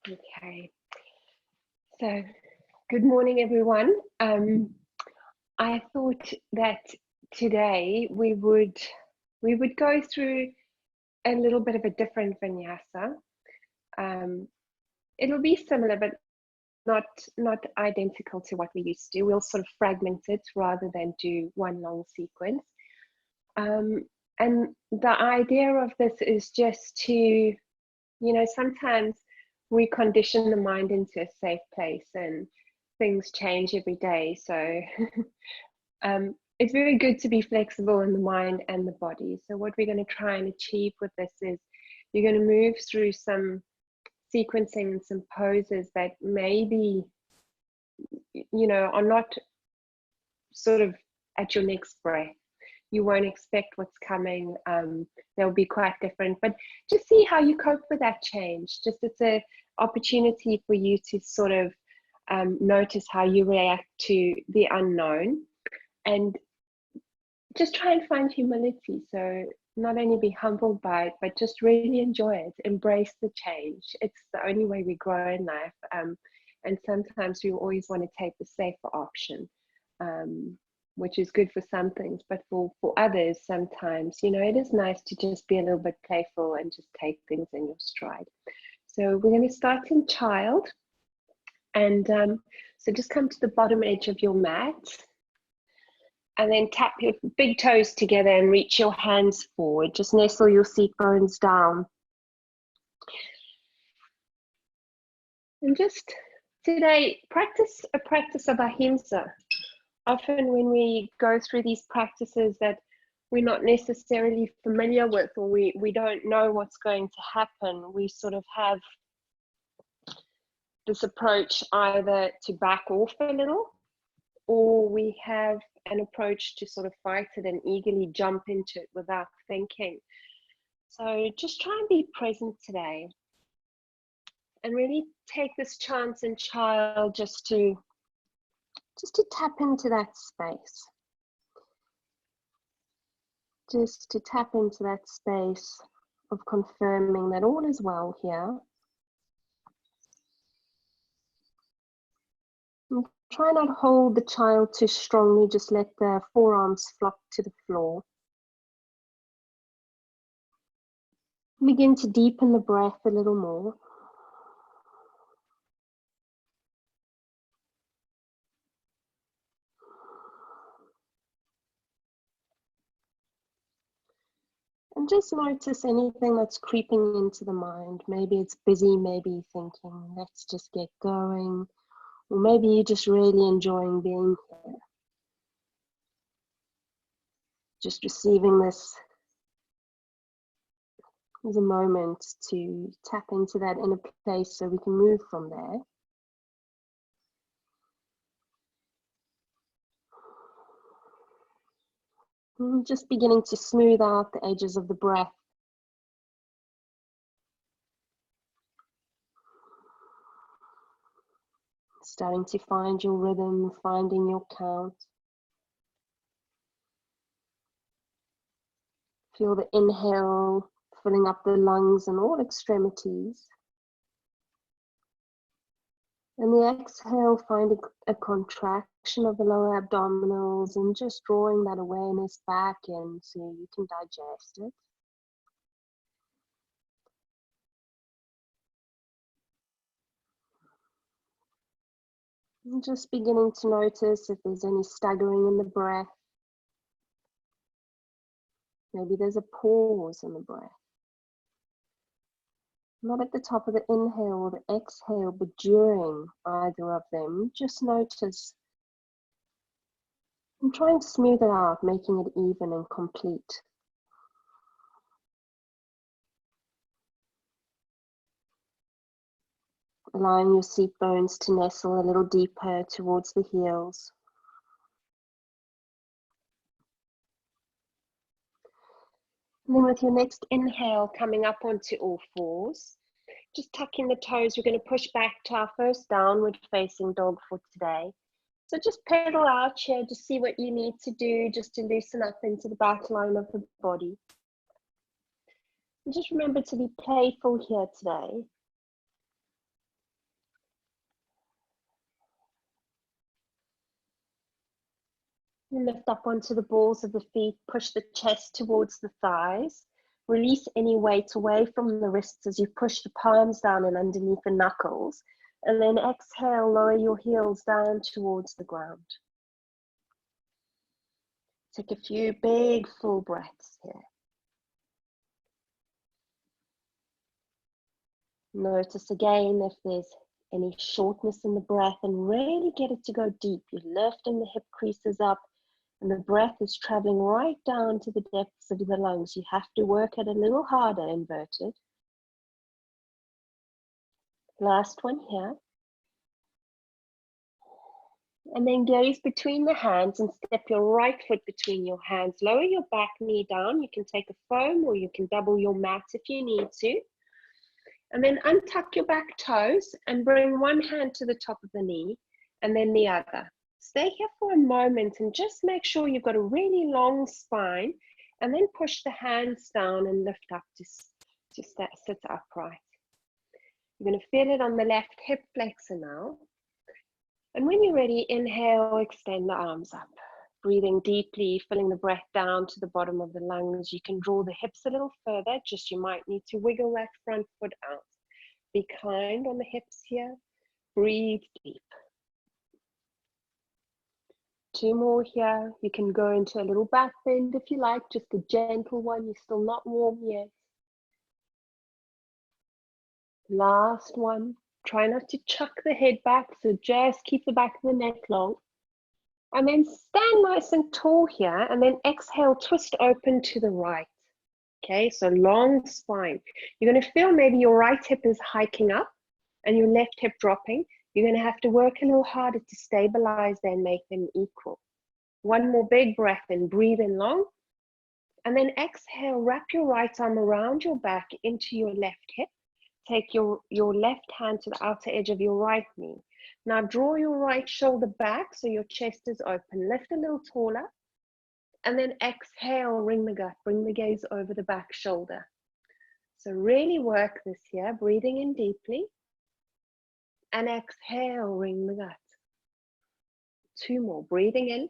Okay, so good morning, everyone. I thought that today we would go through a little bit of a different vinyasa. It'll be similar, but not identical to what we used to do. We'll sort of fragment it rather than do one long sequence. And the idea of this is just to, sometimes we condition the mind into a safe place and things change every day. So it's very good to be flexible in the mind and the body. So what we're going to try and achieve with this is you're going to move through some sequencing and some poses that maybe, are not sort of at your next breath. You won't expect what's coming. They'll be quite different, but just see how you cope with that change. Just it's an opportunity for you to sort of notice how you react to the unknown, and just try and find humility. So not only be humbled by it, but just really enjoy it. Embrace the change. It's the only way we grow in life. And sometimes we always want to take the safer option. Which is good for some things, but for others, sometimes, it is nice to just be a little bit playful and just take things in your stride. So we're going to start in child. And so just come to the bottom edge of your mat. And then tap your big toes together and reach your hands forward. Just nestle your seat bones down. And just today, practice a practice of ahimsa. Often when we go through these practices that we're not necessarily familiar with, or we don't know what's going to happen, we sort of have this approach either to back off a little, or we have an approach to sort of fight it and eagerly jump into it without thinking. So just try and be present today and really take this chance in child just to tap into that space. Just to tap into that space of confirming that all is well here. And try not to hold the child too strongly, just let the forearms flop to the floor. Begin to deepen the breath a little more. And just notice anything that's creeping into the mind. Maybe it's busy, maybe thinking, let's just get going. Or maybe you're just really enjoying being here. Just receiving this as a moment to tap into that inner place so we can move from there. And just beginning to smooth out the edges of the breath. Starting to find your rhythm, finding your count. Feel the inhale filling up the lungs and all extremities. And the exhale, finding a contraction of the lower abdominals and just drawing that awareness back in so you can digest it. And just beginning to notice if there's any staggering in the breath. Maybe there's a pause in the breath. Not at the top of the inhale or the exhale, but during either of them, just notice and try and smooth it out, making it even and complete. Allowing your seat bones to nestle a little deeper towards the heels. And then with your next inhale, coming up onto all fours, just tucking the toes, we're going to push back to our first downward facing dog for today. So just pedal out here, just see what you need to do just to loosen up into the back line of the body. And just remember to be playful here today. Lift up onto the balls of the feet, push the chest towards the thighs. Release any weight away from the wrists as you push the palms down and underneath the knuckles. And then exhale, lower your heels down towards the ground. Take a few big full breaths here. Notice again if there's any shortness in the breath and really get it to go deep. You're lifting the hip creases up and the breath is traveling right down to the depths of the lungs. You have to work it a little harder, inverted. Last one here. And then gaze between the hands and step your right foot between your hands. Lower your back knee down. You can take a foam or you can double your mat if you need to. And then untuck your back toes and bring one hand to the top of the knee and then the other. Stay here for a moment and just make sure you've got a really long spine, and then push the hands down and lift up to sit upright. You're going to feel it on the left hip flexor now. And when you're ready, inhale, extend the arms up. Breathing deeply, filling the breath down to the bottom of the lungs. You can draw the hips a little further, just you might need to wiggle that front foot out. Be kind on the hips here. Breathe deep. 2 more here. You can go into a little back bend if you like, just a gentle one. You're still not warm yet. Last one. Try not to chuck the head back, so just keep the back of the neck long. And then stand nice and tall here, and then exhale, twist open to the right. Okay, so long spine. You're going to feel maybe your right hip is hiking up and your left hip dropping. You're going to have to work a little harder to stabilize them, make them equal. One more big breath in, breathe in long. And then exhale, wrap your right arm around your back into your left hip. Take your left hand to the outer edge of your right knee. Now draw your right shoulder back so your chest is open. Lift a little taller. And then exhale, ring the gut. Bring the gaze over the back shoulder. So really work this here, breathing in deeply. And exhale, ring the gut. 2 more, breathing in.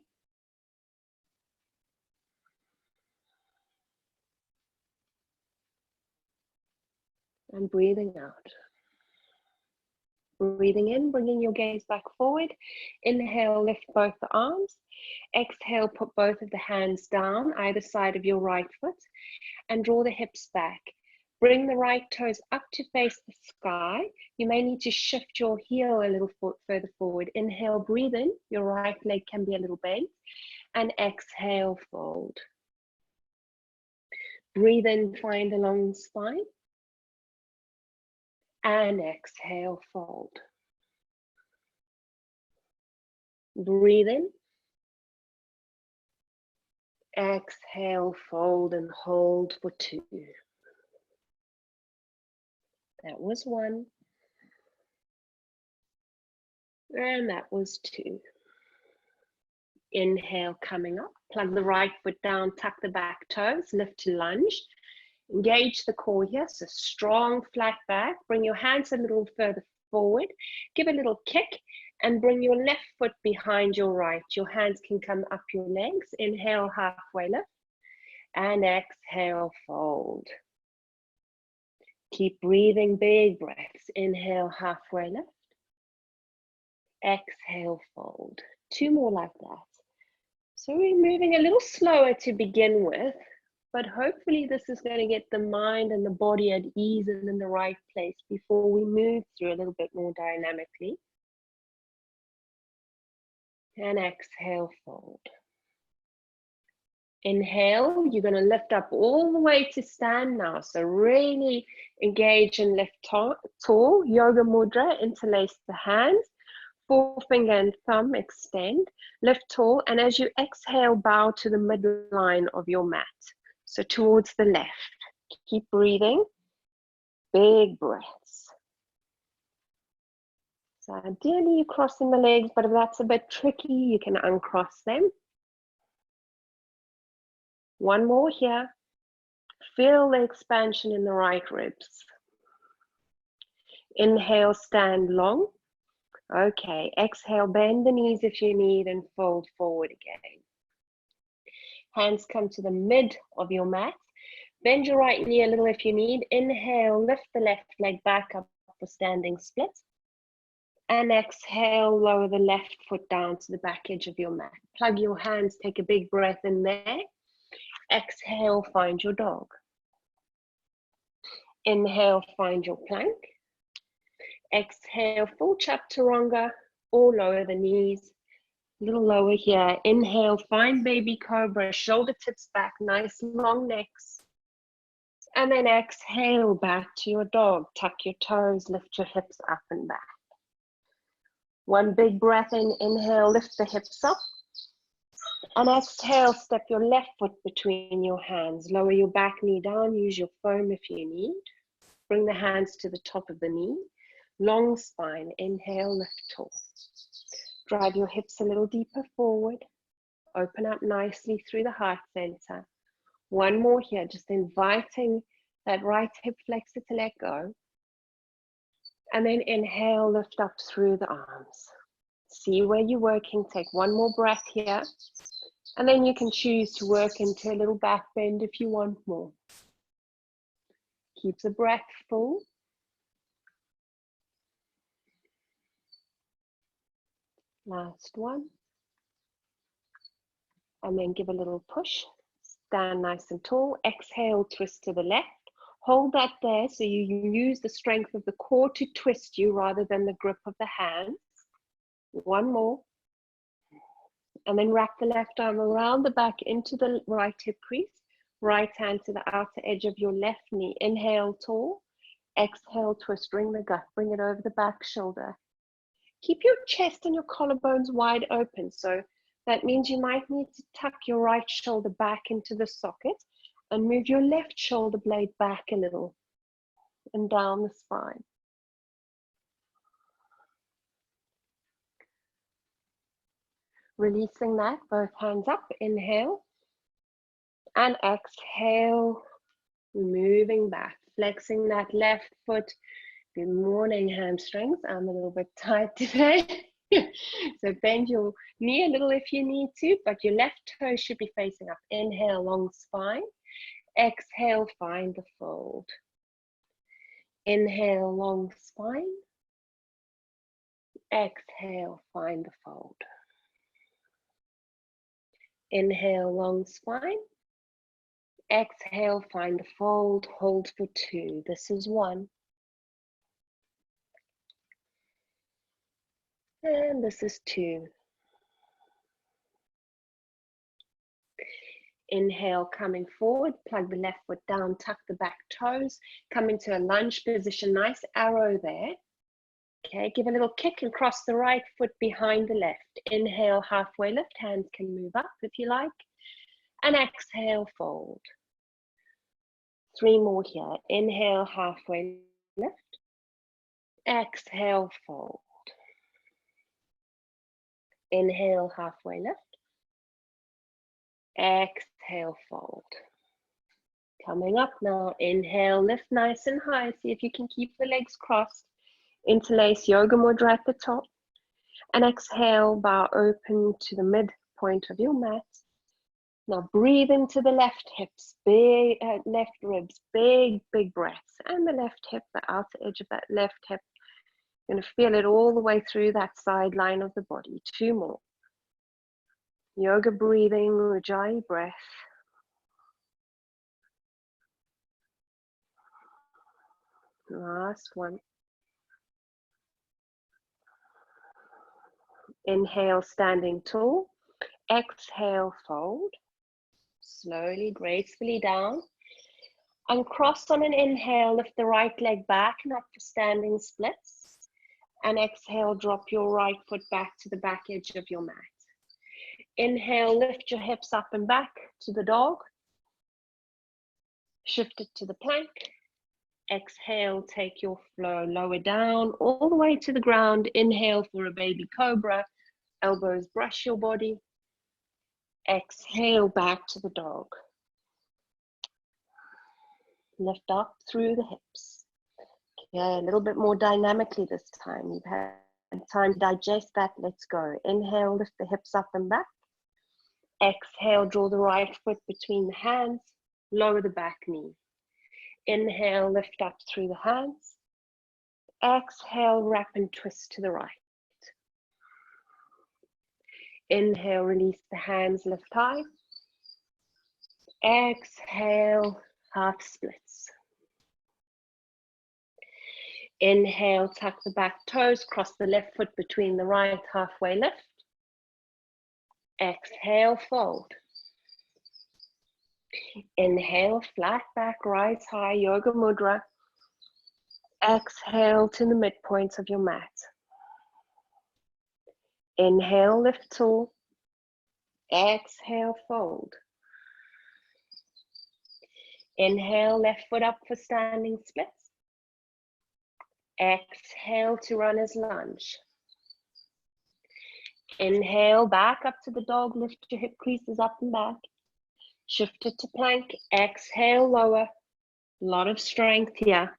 And breathing out. Breathing in, bringing your gaze back forward. Inhale, lift both the arms. Exhale, put both of the hands down either side of your right foot and draw the hips back. Bring the right toes up to face the sky. You may need to shift your heel a little further forward. Inhale, breathe in. Your right leg can be a little bent. And exhale, fold. Breathe in, find a long spine. And exhale, fold. Breathe in. Exhale, fold and hold for 2. That was 1. And that was 2. Inhale, coming up. Plug the right foot down, tuck the back toes, lift to lunge. Engage the core here, so strong flat back. Bring your hands a little further forward. Give a little kick and bring your left foot behind your right. Your hands can come up your legs. Inhale, halfway lift. And exhale, fold. Keep breathing, big breaths. Inhale, halfway lift. Exhale, fold. 2 more like that. So we're moving a little slower to begin with, but hopefully this is going to get the mind and the body at ease and in the right place before we move through a little bit more dynamically. And exhale, fold. Inhale, you're going to lift up all the way to stand now. So really engage and lift tall. Yoga mudra, interlace the hands. Forefinger and thumb extend. Lift tall. And as you exhale, bow to the midline of your mat. So towards the left. Keep breathing. Big breaths. So ideally you're crossing the legs, but if that's a bit tricky, you can uncross them. 1 more here. Feel the expansion in the right ribs. Inhale, stand long. Okay, exhale, bend the knees if you need and fold forward again. Hands come to the mid of your mat. Bend your right knee a little if you need. Inhale, lift the left leg back up for standing split. And exhale, lower the left foot down to the back edge of your mat. Plug your hands, take a big breath in there. Exhale, find your dog. Inhale, find your plank. Exhale, full chaturanga, or lower the knees. A little lower here. Inhale, find baby cobra, shoulder tips back, nice long necks. And then exhale, back to your dog. Tuck your toes, lift your hips up and back. One big breath in, inhale, lift the hips up. And exhale, step your left foot between your hands. Lower your back knee down, use your foam if you need. Bring the hands to the top of the knee. Long spine, inhale, lift tall. Drive your hips a little deeper forward. Open up nicely through the heart center. One more here, just inviting that right hip flexor to let go. And then inhale, lift up through the arms. See where you're working. Take one more breath here. And then you can choose to work into a little back bend if you want more. Keep the breath full. Last one. And then give a little push. Stand nice and tall. Exhale, twist to the left. Hold that there so you use the strength of the core to twist you rather than the grip of the hands. One more. And then wrap the left arm around the back into the right hip crease. Right hand to the outer edge of your left knee. Inhale, tall. Exhale, twist, bring the gut, bring it over the back shoulder. Keep your chest and your collarbones wide open. So that means you might need to tuck your right shoulder back into the socket and move your left shoulder blade back a little and down the spine. Releasing that, both hands up, inhale. And exhale, moving back, flexing that left foot. Good morning, hamstrings. I'm a little bit tight today. So bend your knee a little if you need to, but your left toe should be facing up. Inhale, long spine. Exhale, find the fold. Inhale, long spine. Exhale, find the fold. Inhale, long spine. Exhale, find the fold. Hold for 2. This is 1. And this is 2. Inhale, coming forward, plug the left foot down, tuck the back toes, come into a lunge position, nice arrow there. Okay, give a little kick and cross the right foot behind the left. Inhale, halfway lift, hands can move up if you like. And exhale, fold. 3 more here. Inhale, halfway lift. Exhale, fold. Inhale, halfway lift. Exhale, fold. Coming up now, inhale, lift nice and high. See if you can keep the legs crossed. Interlace Yoga Mudra at the top. And exhale, bow open to the midpoint of your mat. Now breathe into the left hips, big left ribs, big breaths. And the left hip, the outer edge of that left hip. You're going to feel it all the way through that side line of the body. 2 more. Yoga breathing, Ujjayi breath. Last one. Inhale, standing tall. Exhale, fold. Slowly, gracefully down. Uncross on an inhale, lift the right leg back and up for standing splits. And exhale, drop your right foot back to the back edge of your mat. Inhale, lift your hips up and back to the dog. Shift it to the plank. Exhale, take your flow lower down, all the way to the ground. Inhale for a baby cobra. Elbows brush your body. Exhale, back to the dog. Lift up through the hips. Okay, a little bit more dynamically this time. You've had time to digest that. Let's go. Inhale, lift the hips up and back. Exhale, draw the right foot between the hands, lower the back knee. Inhale, lift up through the hands. Exhale, wrap and twist to the right. Inhale, release the hands, lift high. Exhale, half splits. Inhale, tuck the back toes, cross the left foot between the right, halfway lift. Exhale, fold. Inhale, flat back, rise high, yoga mudra. Exhale to the midpoint of your mat. Inhale, lift tall. Exhale, fold. Inhale, left foot up for standing splits. Exhale to runner's lunge. Inhale, back up to the dog, lift your hip creases up and back. Shift it to plank, exhale, lower. A lot of strength here.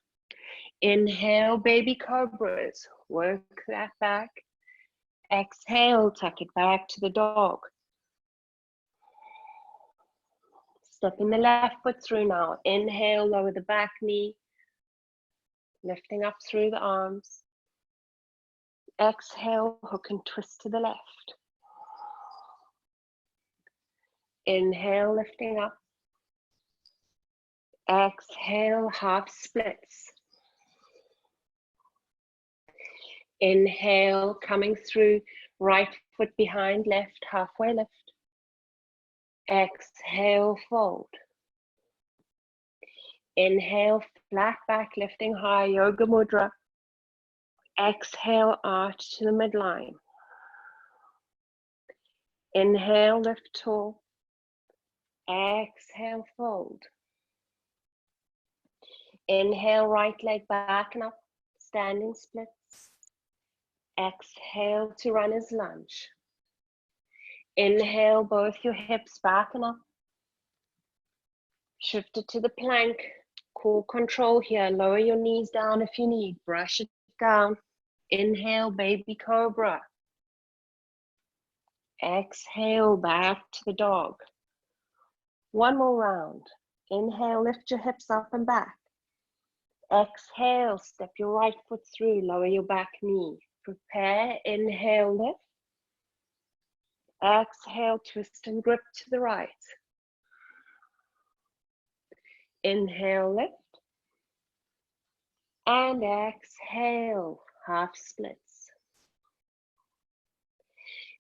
Inhale, baby cobras, work that back. Exhale, tuck it back to the dog. Stepping the left foot through now. Inhale, lower the back knee. Lifting up through the arms. Exhale, hook and twist to the left. Inhale, lifting up. Exhale, half splits. Inhale, coming through, right foot behind left, halfway lift. Exhale, fold. Inhale, flat back, lifting high, yoga mudra. Exhale, arch to the midline. Inhale, lift tall. Exhale, fold. Inhale, right leg back and up, standing splits. Exhale to runner's lunge. Inhale, both your hips back and up. Shift it to the plank. Core control here. Lower your knees down if you need. Brush it down. Inhale, baby cobra. Exhale, back to the dog. One more round. Inhale, lift your hips up and back. Exhale, step your right foot through. Lower your back knee. Prepare. Inhale, lift. Exhale, twist and grip to the right. Inhale, lift. And exhale, half splits.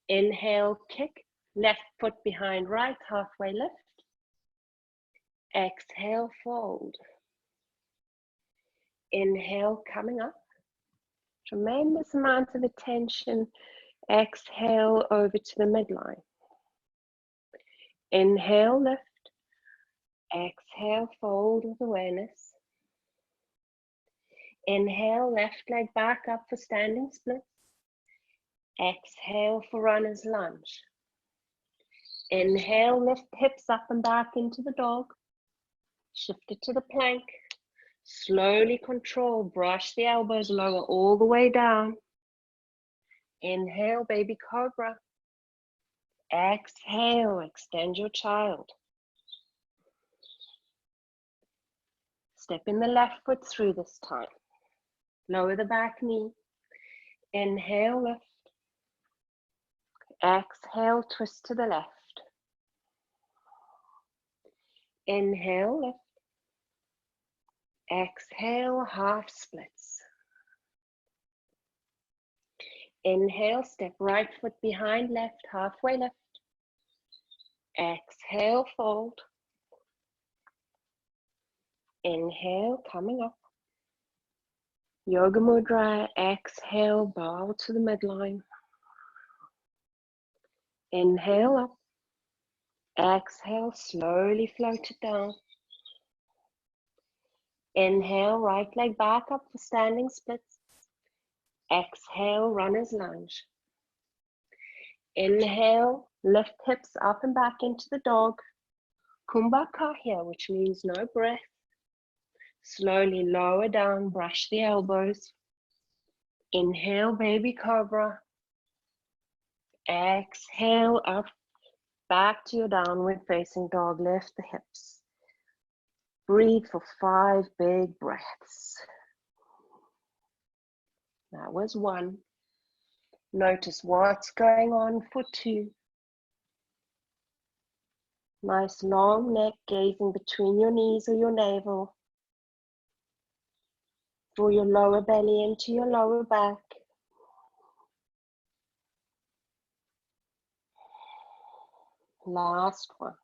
Inhale, kick. Left foot behind right, halfway lift. Exhale, fold. Inhale, coming up. Tremendous amount of attention. Exhale, over to the midline. Inhale, lift. Exhale, fold with awareness. Inhale, left leg back up for standing splits. Exhale for runner's lunge. Inhale, lift hips up and back into the dog. Shift it to the plank. Slowly control, brush the elbows, lower all the way down. Inhale, baby cobra. Exhale, extend your child. Step in the left foot through this time. Lower the back knee. Inhale, lift. Exhale, twist to the left. Inhale, lift. Exhale, half splits. Inhale, step right foot behind left, halfway lift. Exhale, fold. Inhale, coming up. Yoga mudra, exhale, bow to the midline. Inhale up. Exhale, slowly float it down. Inhale, right leg back up for standing splits. Exhale, runner's lunge. Inhale, lift hips up and back into the dog. Kumbhaka here, which means no breath. Slowly lower down, brush the elbows. Inhale, baby cobra. Exhale, up. Back to your downward facing dog, lift the hips. Breathe for 5 big breaths. That was 1. Notice what's going on for 2. Nice long neck, gazing between your knees or your navel. Draw your lower belly into your lower back. Last one.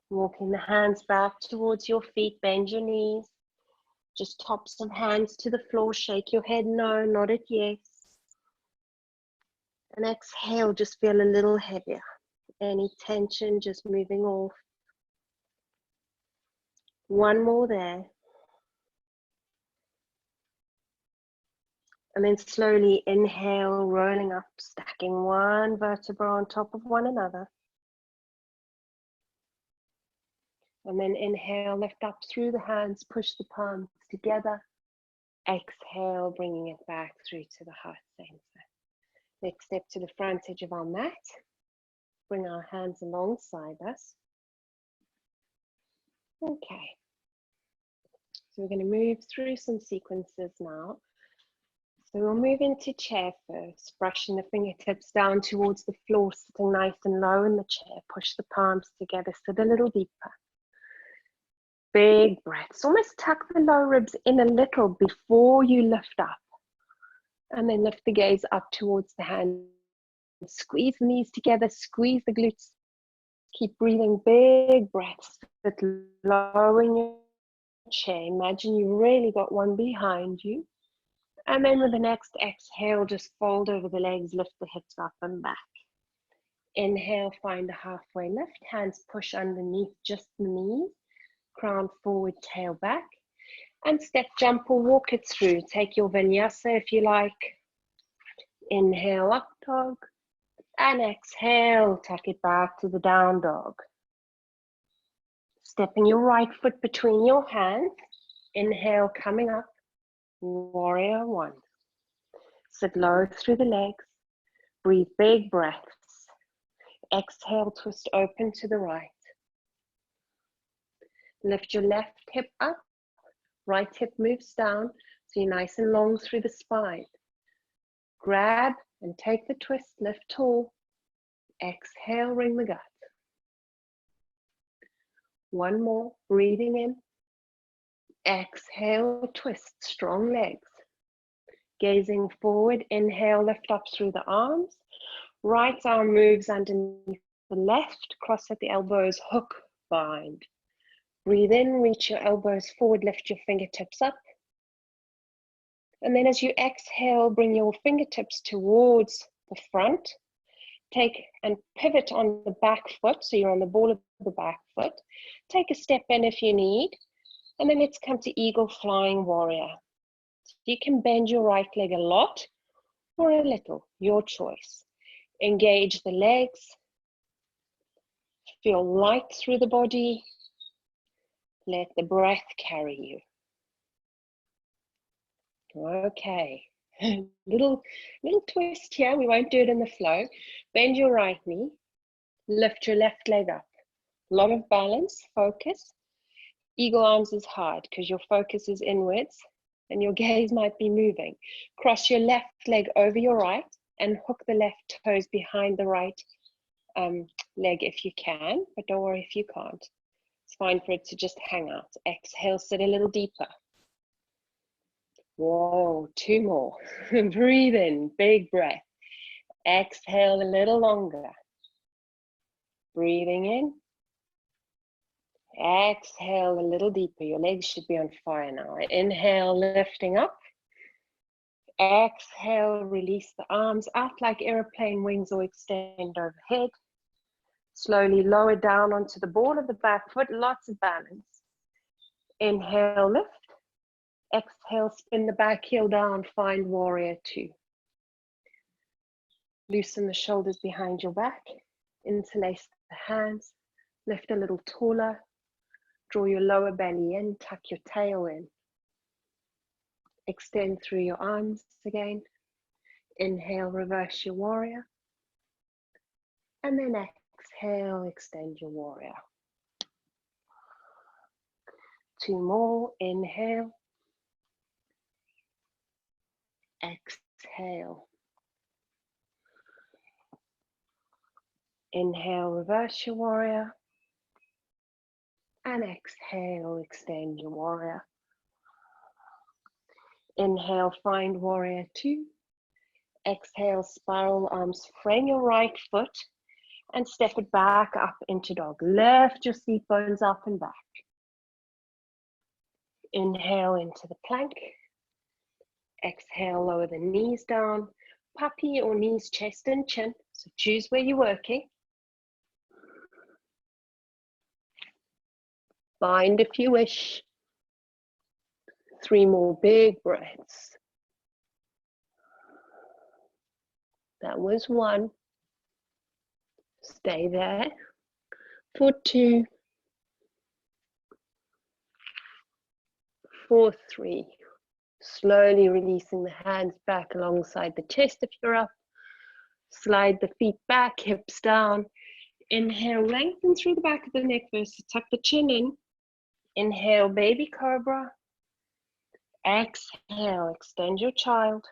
Walking the hands back towards your feet, bend your knees. Just tops of hands to the floor, shake your head no, nod it yes. And exhale, just feel a little heavier. Any tension just moving off. 1 more there. And then slowly inhale, rolling up, stacking one vertebra on top of one another. And then inhale, lift up through the hands, push the palms together. Exhale, bringing it back through to the heart center. Let's step to the front edge of our mat. Bring our hands alongside us. Okay. So we're going to move through some sequences now. So we'll move into chair first, brushing the fingertips down towards the floor, sitting nice and low in the chair. Push the palms together, sit a little deeper. Big breaths. Almost tuck the low ribs in a little before you lift up. And then lift the gaze up towards the hands. Squeeze the knees together, squeeze the glutes. Keep breathing big breaths. Sit low in your chair. Imagine you really got one behind you. And then with the next exhale, just fold over the legs, lift the hips up and back. Inhale, find a halfway lift. Hands push underneath just the knees. Crown forward, tail back. And step, jump or walk it through. Take your vinyasa if you like. Inhale, up dog. And exhale, tuck it back to the down dog. Stepping your right foot between your hands. Inhale, coming up. Warrior 1. Sit low through the legs. Breathe big breaths. Exhale, twist open to the right. Lift your left hip up. Right hip moves down, so you're nice and long through the spine. Grab and take the twist, lift tall. Exhale, ring the gut. 1 more, breathing in. Exhale, twist, strong legs. Gazing forward, inhale, lift up through the arms. Right arm moves underneath the left, cross at the elbows, hook, bind. Breathe in, reach your elbows forward, lift your fingertips up. And then as you exhale, bring your fingertips towards the front. Take and pivot on the back foot, so you're on the ball of the back foot. Take a step in if you need. And then let's come to eagle flying warrior. You can bend your right leg a lot or a little, your choice. Engage the legs. Feel light through the body. Let the breath carry you. Okay, little twist here. We won't do it in the flow. Bend your right knee. Lift your left leg up. A lot of balance, focus. Eagle arms is hard because your focus is inwards and your gaze might be moving. Cross your left leg over your right and hook the left toes behind the right leg if you can, but don't worry if you can't. It's fine for it to just hang out. Exhale, sit a little deeper. Whoa, 2 more. Breathe in, big breath. Exhale a little longer. Breathing in. Exhale a little deeper. Your legs should be on fire now. Inhale, lifting up. Exhale, release the arms out like airplane wings or extend overhead. Slowly lower down onto the ball of the back foot, lots of balance. Inhale, lift. Exhale, spin the back heel down, find warrior 2. Loosen the shoulders behind your back. Interlace the hands. Lift a little taller. Draw your lower belly in, tuck your tail in. Extend through your arms again. Inhale, reverse your warrior. And then exhale, extend your warrior. 2 more, inhale. Exhale. Inhale, reverse your warrior. And exhale, extend your warrior. Inhale, find warrior 2. Exhale, spiral arms, frame your right foot and step it back up into dog. Lift your seat bones up and back. Inhale into the plank. Exhale, lower the knees down. Puppy or knees, chest and chin. So choose where you're working. Bind if you wish. 3 more big breaths. That was 1. Stay there for 2, for 3. Slowly releasing the hands back alongside the chest if you're up. Slide the feet back, hips down. Inhale, lengthen through the back of the neck versus tuck the chin in. Inhale, baby cobra. Exhale, extend your child.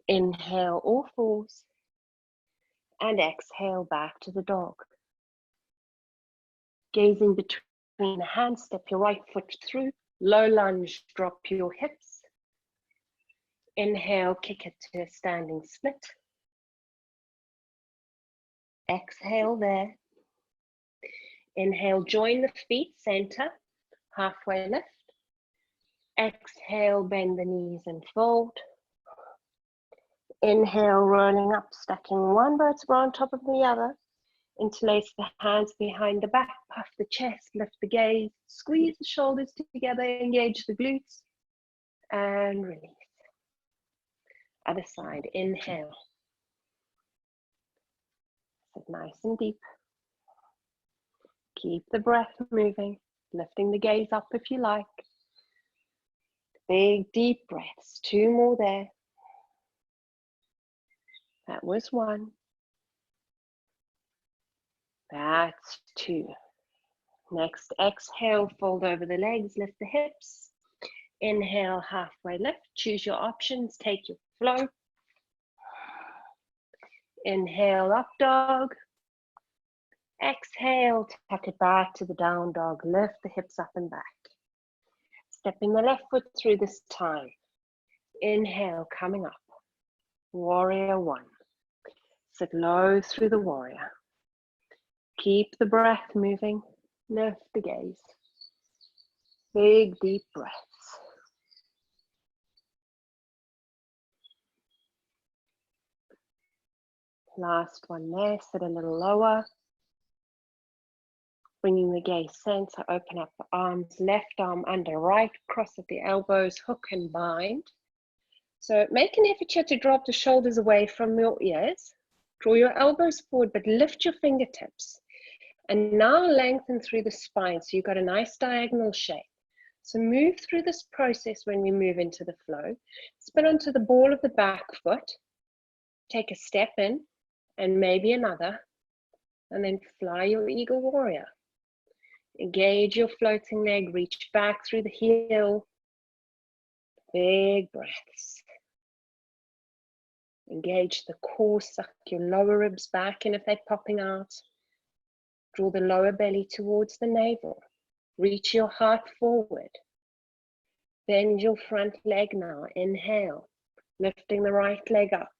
Inhale, all fours. And exhale, back to the dog. Gazing between the hands, step your right foot through. Low lunge, drop your hips. Inhale, kick it to a standing split. Exhale there. Inhale, join the feet, center, halfway lift. Exhale, bend the knees and fold. Inhale, rolling up, stacking one vertebra on top of the other. Interlace the hands behind the back, puff the chest, lift the gaze, squeeze the shoulders together, engage the glutes, and release. Other side, inhale. Sit nice and deep. Keep the breath moving, lifting the gaze up if you like. Big, deep breaths, 2 more there. That was 1. That's 2. Next, exhale, fold over the legs, lift the hips. Inhale, halfway lift. Choose your options, take your flow. Inhale, up dog. Exhale, tuck it back to the down dog. Lift the hips up and back. Stepping the left foot through this time. Inhale, coming up. Warrior 1. Sit low through the warrior. Keep the breath moving. Lift the gaze. Big, deep breaths. Last one there. Sit a little lower. Bringing the gaze center, open up the arms, left arm under right, cross at the elbows, hook and bind. So make an effort here to drop the shoulders away from your ears. Draw your elbows forward, but lift your fingertips. And now lengthen through the spine, so you've got a nice diagonal shape. So move through this process when we move into the flow. Spin onto the ball of the back foot. Take a step in, and maybe another. And then fly your eagle warrior. Engage your floating leg, reach back through the heel. Big breaths. Engage the core, suck your lower ribs back in if they're popping out. Draw the lower belly towards the navel. Reach your heart forward. Bend your front leg now. Inhale, lifting the right leg up.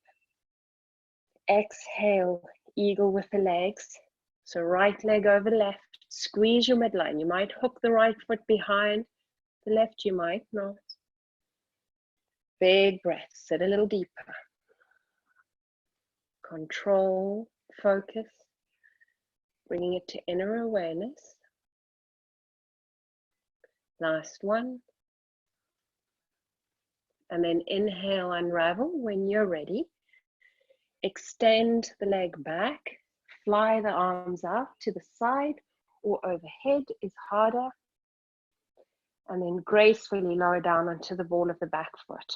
Exhale, eagle with the legs. So right leg over left. Squeeze your midline. You might hook the right foot behind the left, you might not. Big breath, sit a little deeper. Control, focus, bringing it to inner awareness. Last one. And then inhale, unravel when you're ready. Extend the leg back, fly the arms out to the side or overhead is harder. And then gracefully lower down onto the ball of the back foot.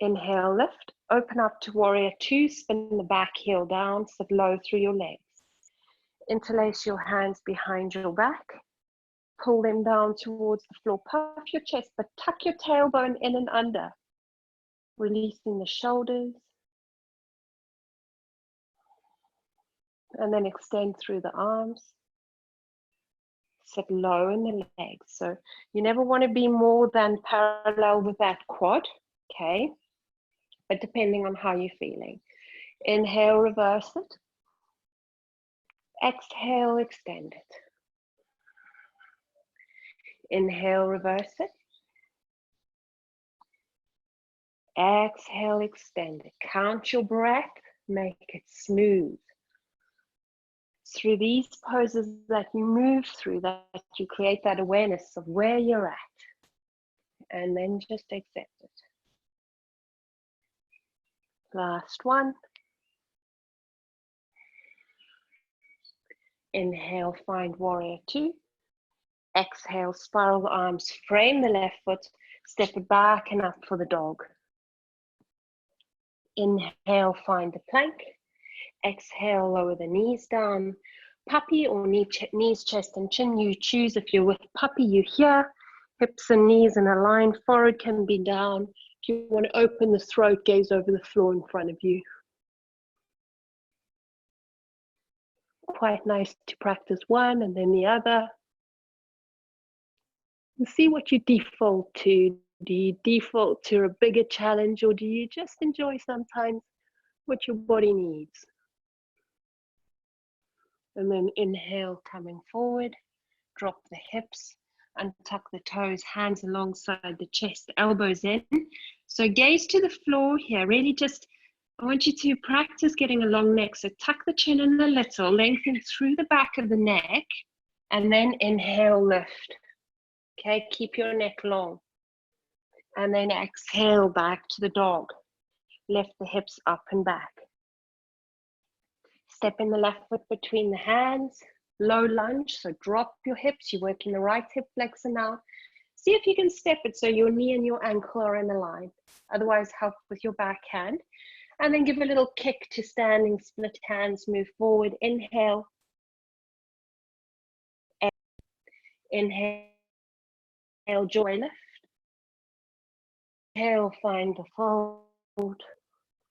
Inhale, lift, open up to warrior two, spin the back heel down, sit low through your legs. Interlace your hands behind your back, pull them down towards the floor, puff your chest, but tuck your tailbone in and under, releasing the shoulders, and then extend through the arms. Sit low in the legs. So you never want to be more than parallel with that quad, okay? But depending on how you're feeling. Inhale, reverse it. Exhale, extend it. Inhale, reverse it. Exhale, extend it. Count your breath, make it smooth. Through these poses that you move through, that you create that awareness of where you're at. And then just accept it. Last one. Inhale, find warrior two. Exhale, spiral the arms, frame the left foot, step it back and up for the dog. Inhale, find the plank. Exhale, lower the knees down. Puppy or knees, chest and chin, you choose. If you're with puppy, you're here. Hips and knees in a line, forehead can be down. If you want to open the throat, gaze over the floor in front of you. Quite nice to practice one and then the other. And see what you default to. Do you default to a bigger challenge, or do you just enjoy sometimes what your body needs? And then inhale, coming forward, drop the hips, untuck the toes, hands alongside the chest, elbows in. So gaze to the floor here, really just, I want you to practice getting a long neck. So tuck the chin in a little, lengthen through the back of the neck, and then inhale, lift. Okay, keep your neck long. And then exhale back to the dog. Lift the hips up and back. Step in the left foot between the hands, low lunge, so drop your hips, you're working the right hip flexor now. See if you can step it so your knee and your ankle are in a line. Otherwise, help with your back hand. And then give a little kick to standing, split hands, move forward. Inhale. Inhale, joy lift. Inhale, find the fold.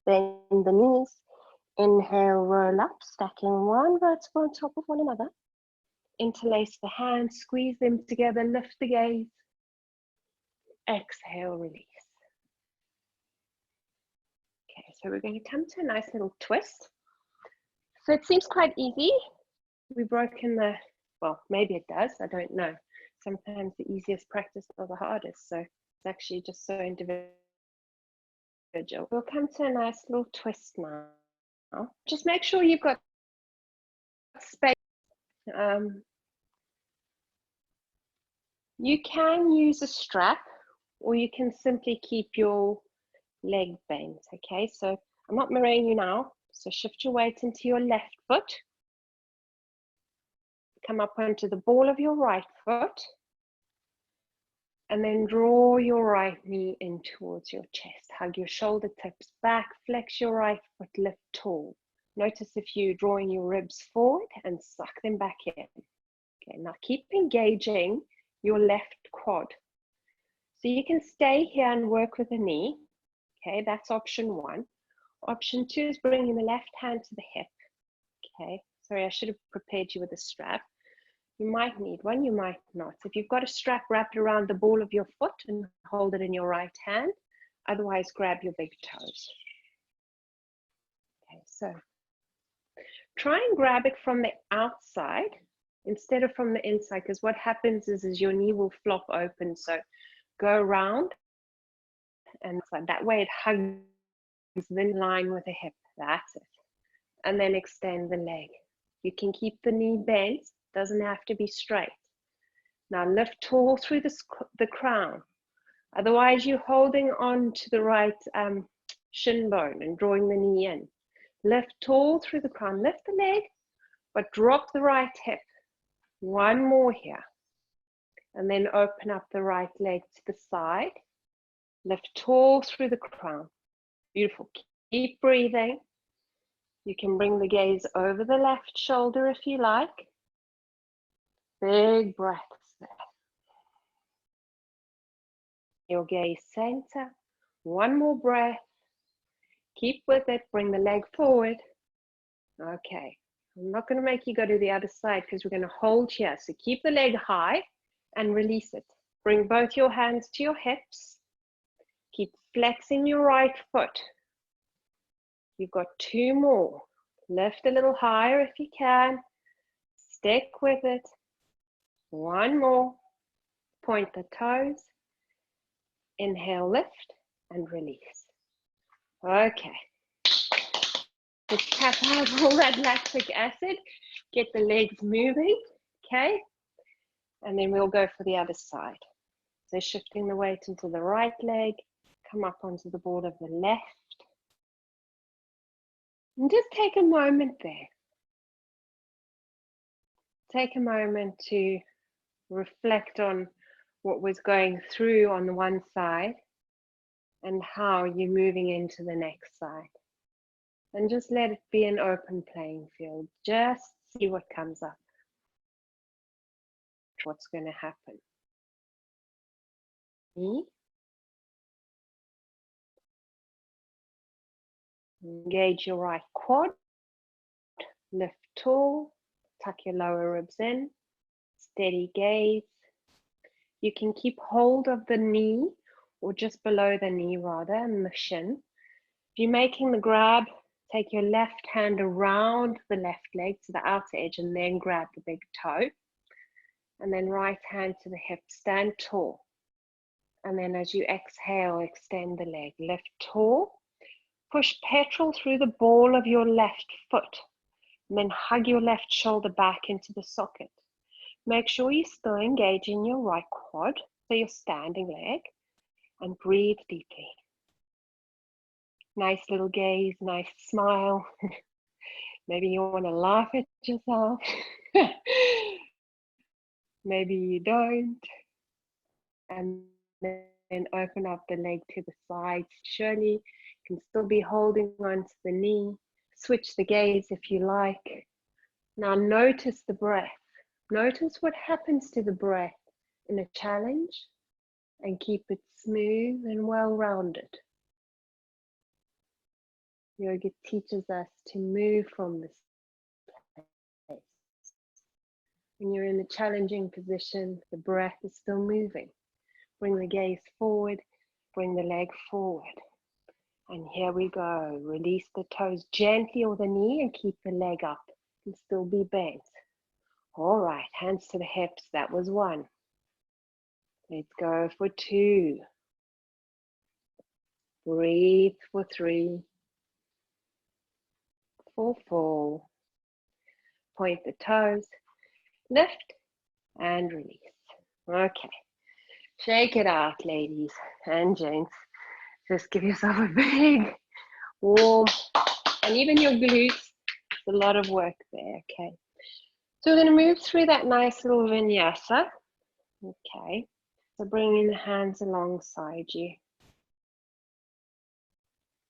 Bend the knees. Inhale, roll up, stacking one vertebra on top of one another. Interlace the hands, squeeze them together, lift the gaze. Exhale, release. Okay, so we're going to come to a nice little twist. So it seems quite easy. We've broken the, well, maybe it does, I don't know. Sometimes the easiest practice are the hardest, so it's actually just so individual. We'll come to a nice little twist now. Just make sure you've got space. You can use a strap, or you can simply keep your leg bent, okay? So I'm not mirroring you now, so shift your weight into your left foot. Come up onto the ball of your right foot, and then draw your right knee in towards your chest. Hug your shoulder tips back, flex your right foot, lift tall. Notice if you're drawing your ribs forward and suck them back in. Okay, now keep engaging your left quad. So you can stay here and work with the knee. Okay, that's option one. Option two is bringing the left hand to the hip. Okay, sorry, I should have prepared you with a strap. You might need one, you might not. If you've got a strap, wrap it around the ball of your foot and hold it in your right hand. Otherwise, grab your big toes. Okay, so try and grab it from the outside instead of from the inside, because what happens is your knee will flop open. So go around, and that way it hugs in line with the hip. That's it. And then extend the leg. You can keep the knee bent, doesn't have to be straight. Now lift tall through the crown. Otherwise, you're holding on to the right shin bone and drawing the knee in. Lift tall through the crown. Lift the leg, but drop the right hip. One more here. And then open up the right leg to the side. Lift tall through the crown. Beautiful. Keep breathing. You can bring the gaze over the left shoulder if you like. Big breaths there. Your gaze center. One more breath. Keep with it. Bring the leg forward. Okay. I'm not going to make you go to the other side because we're going to hold here. So keep the leg high and release it. Bring both your hands to your hips. Keep flexing your right foot. You've got two more. Lift a little higher if you can. Stick with it. One more. Point the toes. Inhale, lift, and release. Okay. Let's tap out all that lactic acid. Get the legs moving, okay? And then we'll go for the other side. So shifting the weight into the right leg. Come up onto the ball of the left. And just take a moment there. Take a moment to reflect on what was going through on the one side and how you're moving into the next side. And just let it be an open playing field. Just see what comes up. What's going to happen. Engage your right quad. Lift tall. Tuck your lower ribs in. Steady gaze. You can keep hold of the knee or just below the knee rather, and the shin. If you're making the grab, take your left hand around the left leg to the outer edge and then grab the big toe. And then right hand to the hip, stand tall. And then as you exhale, extend the leg. Lift tall. Push petrol through the ball of your left foot. And then hug your left shoulder back into the socket. Make sure you're still engaging your right quad, so your standing leg, and breathe deeply. Nice little gaze, nice smile. Maybe you want to laugh at yourself. Maybe you don't. And then open up the leg to the sides. Surely you can still be holding on to the knee. Switch the gaze if you like. Now notice the breath. Notice what happens to the breath in a challenge and keep it smooth and well-rounded. Yoga teaches us to move from this place. When you're in a challenging position, the breath is still moving. Bring the gaze forward, bring the leg forward. And here we go. Release the toes gently or the knee and keep the leg up and still be bent. All right, hands to the hips. That was one. Let's go for two. Breathe for three. For four. Point the toes. Lift and release. Okay. Shake it out, ladies and gents. Just give yourself a big, warm, and even your glutes. It's a lot of work there, okay? So we're going to move through that nice little vinyasa. Okay. So bringing the hands alongside you.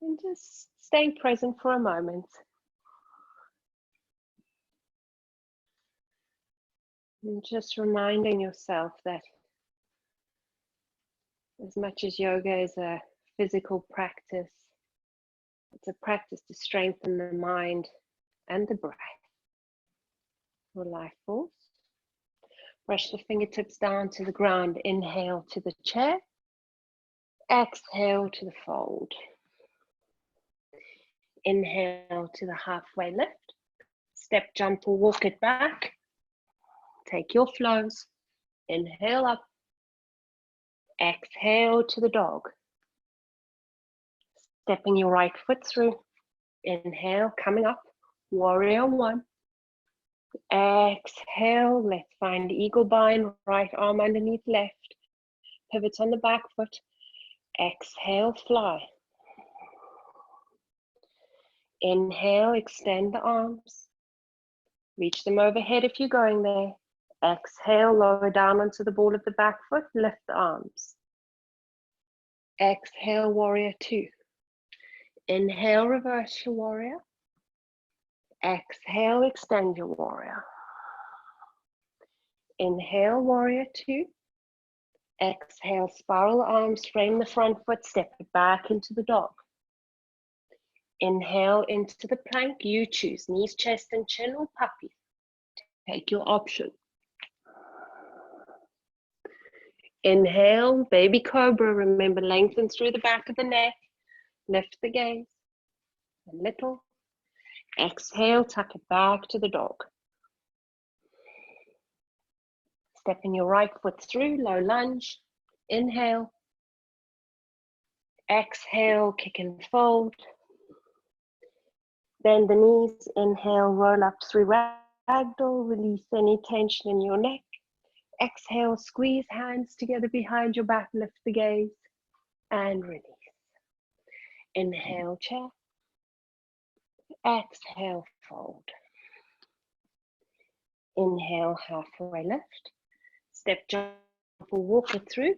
And just staying present for a moment. And just reminding yourself that as much as yoga is a physical practice, it's a practice to strengthen the mind and the breath. Your life force. Brush the fingertips down to the ground. Inhale to the chair. Exhale to the fold. Inhale to the halfway lift. Step, jump, or walk it back. Take your flows. Inhale up. Exhale to the dog. Stepping your right foot through. Inhale, coming up. Warrior one. Exhale, let's find eagle bind, right arm underneath left. Pivot on the back foot. Exhale, fly. Inhale, extend the arms. Reach them overhead if you're going there. Exhale, lower down onto the ball of the back foot, lift the arms. Exhale, warrior two. Inhale, reverse your warrior. Exhale, extend your warrior. Inhale, warrior two. Exhale, spiral the arms, frame the front foot, step it back into the dog. Inhale into the plank, you choose knees, chest, and chin, or puppy. Take your option. Inhale, baby cobra. Remember, lengthen through the back of the neck. Lift the gaze a little. Exhale, tuck it back to the dog. Stepping your right foot through, low lunge. Inhale. Exhale, kick and fold. Bend the knees. Inhale, roll up through ragdoll. Release any tension in your neck. Exhale, squeeze hands together behind your back. Lift the gaze and release. Inhale, chair. Exhale, fold. Inhale, halfway lift. Step, jump, or walk it through.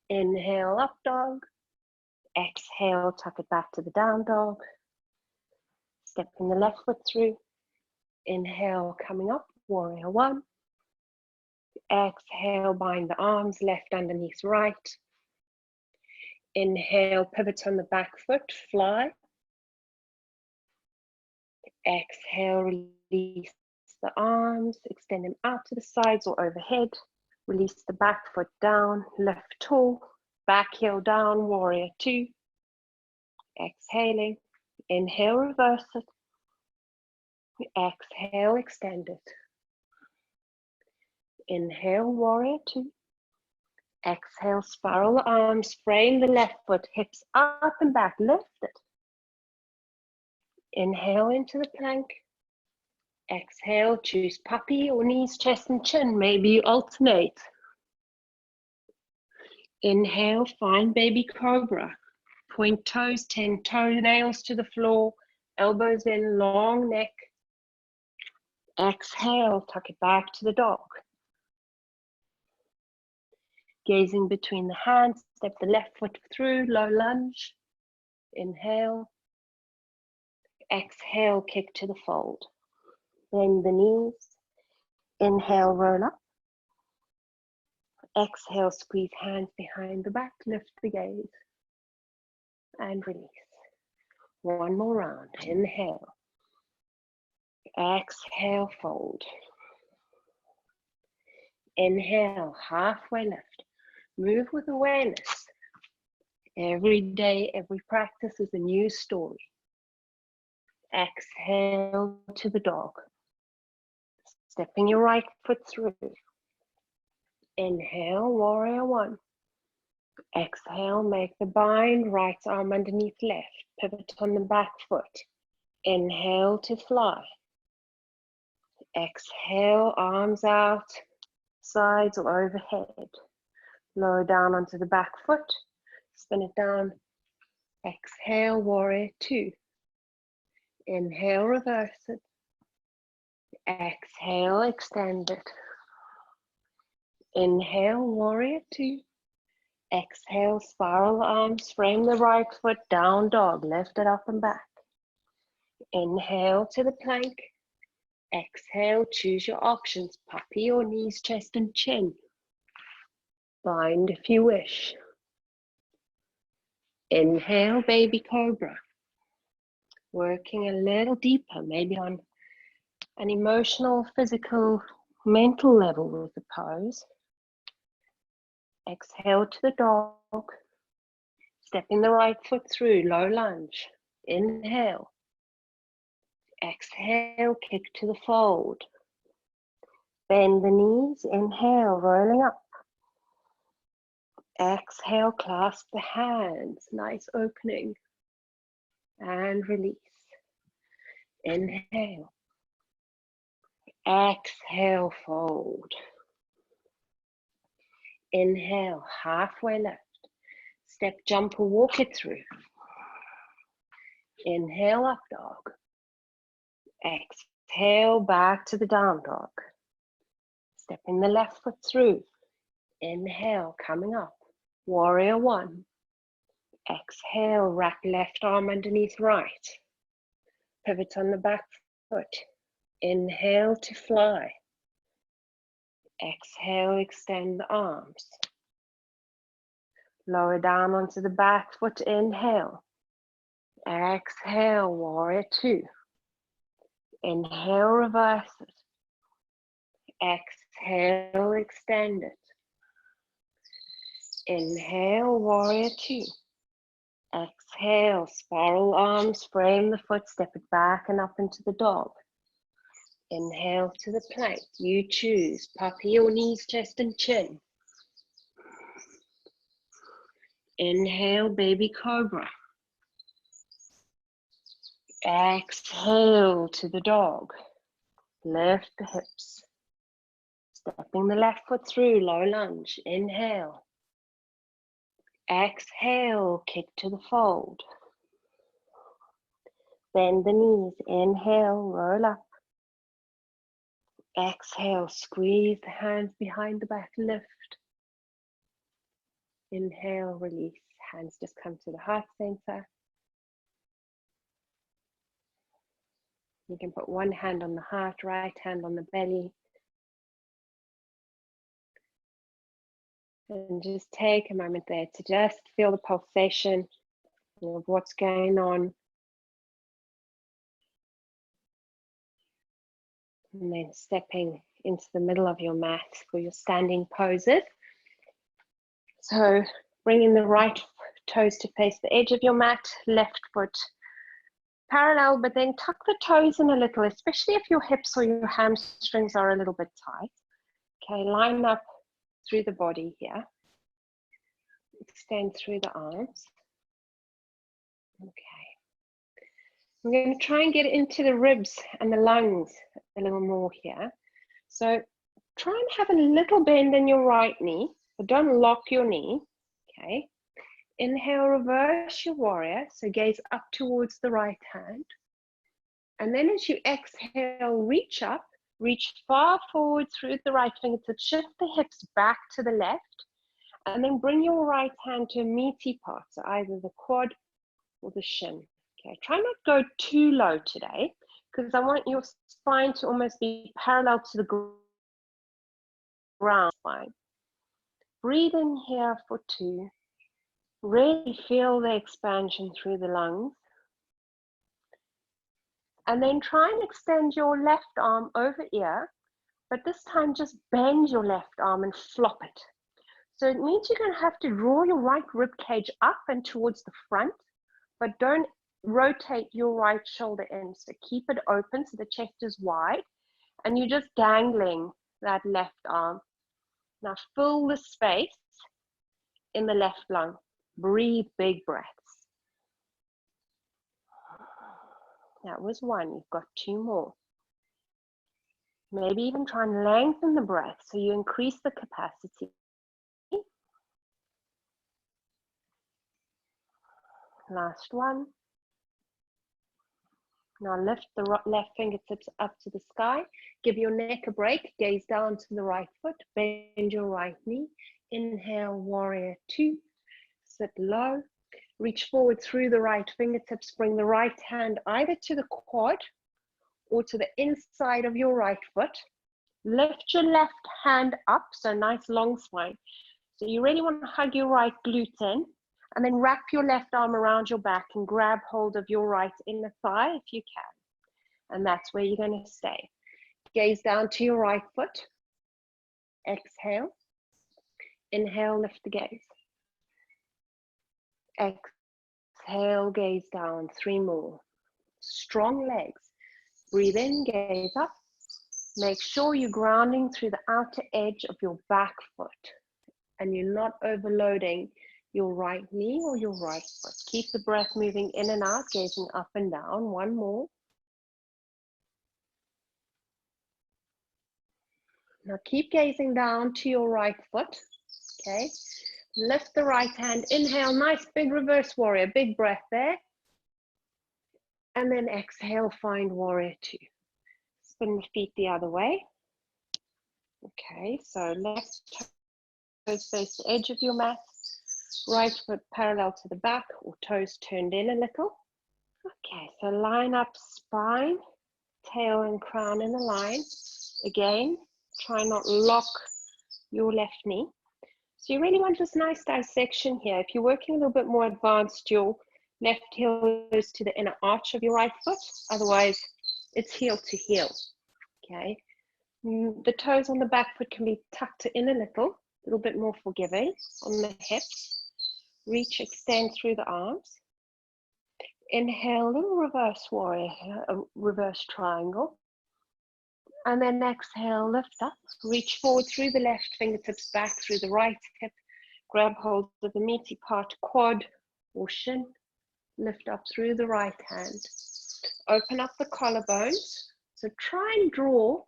Inhale, up dog. Exhale, tuck it back to the down dog. Stepping the left foot through. Inhale, coming up, warrior one. Exhale, bind the arms, left underneath right. Inhale, pivot on the back foot, fly. Exhale, release the arms, extend them out to the sides or overhead. Release the back foot down, lift tall, back heel down, warrior two. Exhaling, inhale, reverse it. Exhale, extend it. Inhale, warrior two. Exhale, spiral the arms, frame the left foot, hips up and back, lift it. Inhale into the plank. Exhale, choose puppy or knees, chest and chin. Maybe you alternate. Inhale, find baby cobra. Point toes, 10 toenails to the floor. Elbows in, long neck. Exhale, tuck it back to the dog. Gazing between the hands, step the left foot through, low lunge. Inhale. Exhale, kick to the fold. Bend the knees. Inhale, roll up. Exhale, squeeze hands behind the back, lift the gaze. And release. One more round. Inhale. Exhale, fold. Inhale, halfway lift. Move with awareness. Every day, every practice is a new story. Exhale to the dog. Stepping your right foot through. Inhale, warrior one. Exhale, make the bind, right arm underneath left. Pivot on the back foot. Inhale to fly. Exhale, arms out, sides or overhead. Lower down onto the back foot. Spin it down. Exhale, warrior two. Inhale, reverse it. Exhale, extend it. Inhale, warrior two. Exhale, spiral the arms, frame the right foot, down dog, lift it up and back. Inhale to the plank. Exhale, choose your options, puppy or knees, chest and chin. Bind if you wish. Inhale, baby cobra. Working a little deeper, maybe on an emotional, physical, mental level with the pose. Exhale to the dog. Stepping the right foot through, low lunge. Inhale. Exhale, kick to the fold. Bend the knees, inhale, rolling up. Exhale, clasp the hands, nice opening. And release. Inhale. Exhale, fold. Inhale, halfway left. Step, jump or walk it through. Inhale, up dog. Exhale, back to the down dog. Stepping the left foot through. Inhale, coming up. Warrior one. Exhale, wrap left arm underneath right. Pivot on the back foot. Inhale to fly. Exhale, extend the arms. Lower down onto the back foot, inhale. Exhale, warrior two. Inhale, reverse it. Exhale, extend it. Inhale, warrior two. Exhale, spiral arms, frame the foot, step it back and up into the dog. Inhale to the plank. You choose. Puppy or knees, chest and chin. Inhale, baby cobra. Exhale to the dog. Lift the hips. Stepping the left foot through, low lunge. Inhale. Exhale, kick to the fold. Bend the knees. Inhale, roll up. Exhale, squeeze the hands behind the back, lift. Inhale, release. Hands just come to the heart center. You can put one hand on the heart, right hand on the belly. And just take a moment there to just feel the pulsation of what's going on. And then stepping into the middle of your mat for your standing poses. So bringing the right toes to face the edge of your mat, left foot parallel, but then tuck the toes in a little, especially if your hips or your hamstrings are a little bit tight. Okay, line up through the body here. Extend through the arms. Okay. I'm going to try and get into the ribs and the lungs a little more here. So try and have a little bend in your right knee, but don't lock your knee. Okay. Inhale, reverse your warrior. So gaze up towards the right hand. And then as you exhale, reach up, reach far forward through the right fingertips, shift the hips back to the left, and then bring your right hand to a meaty part, so either the quad or the shin. Okay, try not to go too low today, because I want your spine to almost be parallel to the ground spine. Breathe in here for 2. Really feel the expansion through the lungs. And then try and extend your left arm over ear, but this time just bend your left arm and flop it. So it means you're going to have to draw your right rib cage up and towards the front, but don't rotate your right shoulder in. So keep it open so the chest is wide, and you're just dangling that left arm. Now fill the space in the left lung. Breathe big breaths. That was 1. You've got 2 more. Maybe even try and lengthen the breath so you increase the capacity. Last 1. Now lift the left fingertips up to the sky. Give your neck a break. Gaze down to the right foot. Bend your right knee. Inhale, warrior 2. Sit low. Reach forward through the right fingertips. Bring the right hand either to the quad or to the inside of your right foot. Lift your left hand up, so nice long spine. So you really want to hug your right glute in, and then wrap your left arm around your back and grab hold of your right inner thigh if you can. And that's where you're going to stay. Gaze down to your right foot. Exhale. Inhale, lift the gaze. Exhale, gaze down. 3 more. Strong legs. Breathe in, gaze up. Make sure you're grounding through the outer edge of your back foot and you're not overloading your right knee or your right foot. Keep the breath moving in and out, gazing up and down. 1 more. Now keep gazing down to your right foot. Okay. Lift the right hand. Inhale, nice big reverse warrior. Big breath there. And then exhale, find warrior 2. Spin the feet the other way. Okay, so left toes face the edge of your mat. Right foot parallel to the back or toes turned in a little. Okay, so line up spine, tail and crown in a line. Again, try not lock your left knee. So you really want this nice dissection here. If you're working a little bit more advanced, your left heel goes to the inner arch of your right foot. Otherwise, it's heel to heel, okay? The toes on the back foot can be tucked in a little bit more forgiving on the hips. Reach, extend through the arms. Inhale, little reverse warrior here, a reverse triangle. And then exhale, lift up, reach forward through the left fingertips back through the right hip. Grab hold of the meaty part, quad or shin. Lift up through the right hand. Open up the collarbones. So try and draw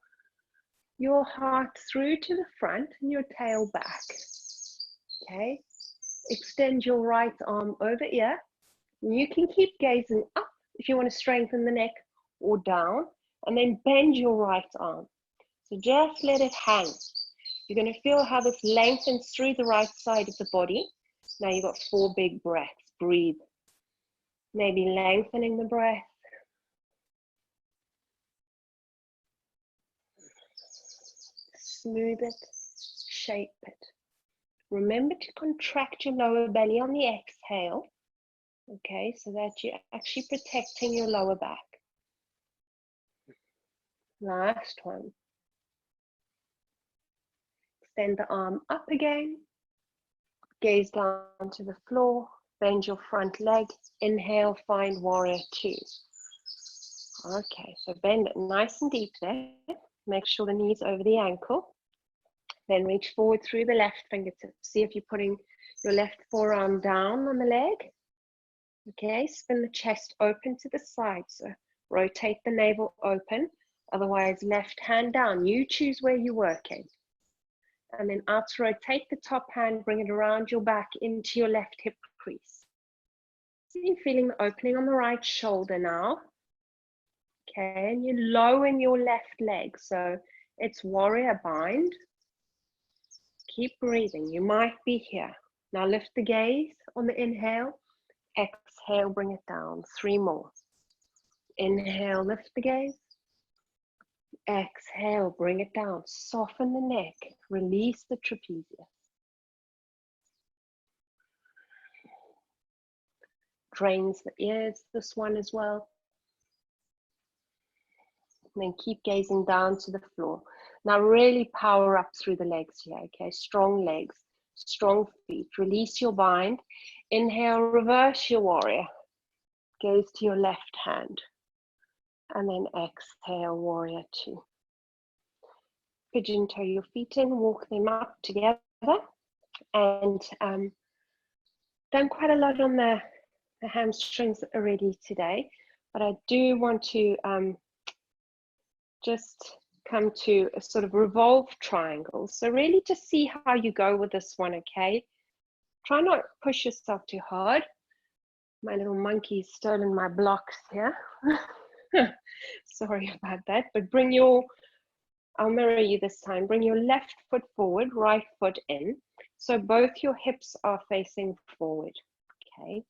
your heart through to the front and your tail back. Okay. Extend your right arm over ear. You can keep gazing up if you want to strengthen the neck, or down, and then bend your right arm. So just let it hang. You're going to feel how this lengthens through the right side of the body. Now you've got 4 big breaths. Breathe. Maybe lengthening the breath. Smooth it, shape it. Remember to contract your lower belly on the exhale. Okay, so that you're actually protecting your lower back. Last one. Extend the arm up again. Gaze down to the floor. Bend your front leg. Inhale, find warrior 2. Okay, so bend it nice and deep there. Make sure the knee's over the ankle. Then reach forward through the left fingertips. See if you're putting your left forearm down on the leg. Okay, spin the chest open to the side. So rotate the navel open. Otherwise, left hand down. You choose where you're working. And then out to rotate the top hand, bring it around your back into your left hip crease. So you're feeling the opening on the right shoulder now. Okay, and you lower your left leg. So it's warrior bind. Keep breathing. You might be here. Now lift the gaze on the inhale. Exhale, bring it down. 3 more. Inhale, lift the gaze. Exhale, bring it down. Soften the neck. Release the trapezius. Drains the ears, this one as well. And then keep gazing down to the floor. Now really power up through the legs here, okay? Strong legs, strong feet. Release your bind. Inhale, reverse your warrior. Gaze to your left hand. And then exhale, warrior 2. Pigeon toe your feet in, walk them up together. And done quite a lot on the hamstrings already today. But I do want to just come to a sort of revolve triangle. So really just see how you go with this one, okay? Try not to push yourself too hard. My little monkey's stolen my blocks here. Sorry about that, but bring your, I'll mirror you this time, bring your left foot forward, right foot in. So both your hips are facing forward, okay?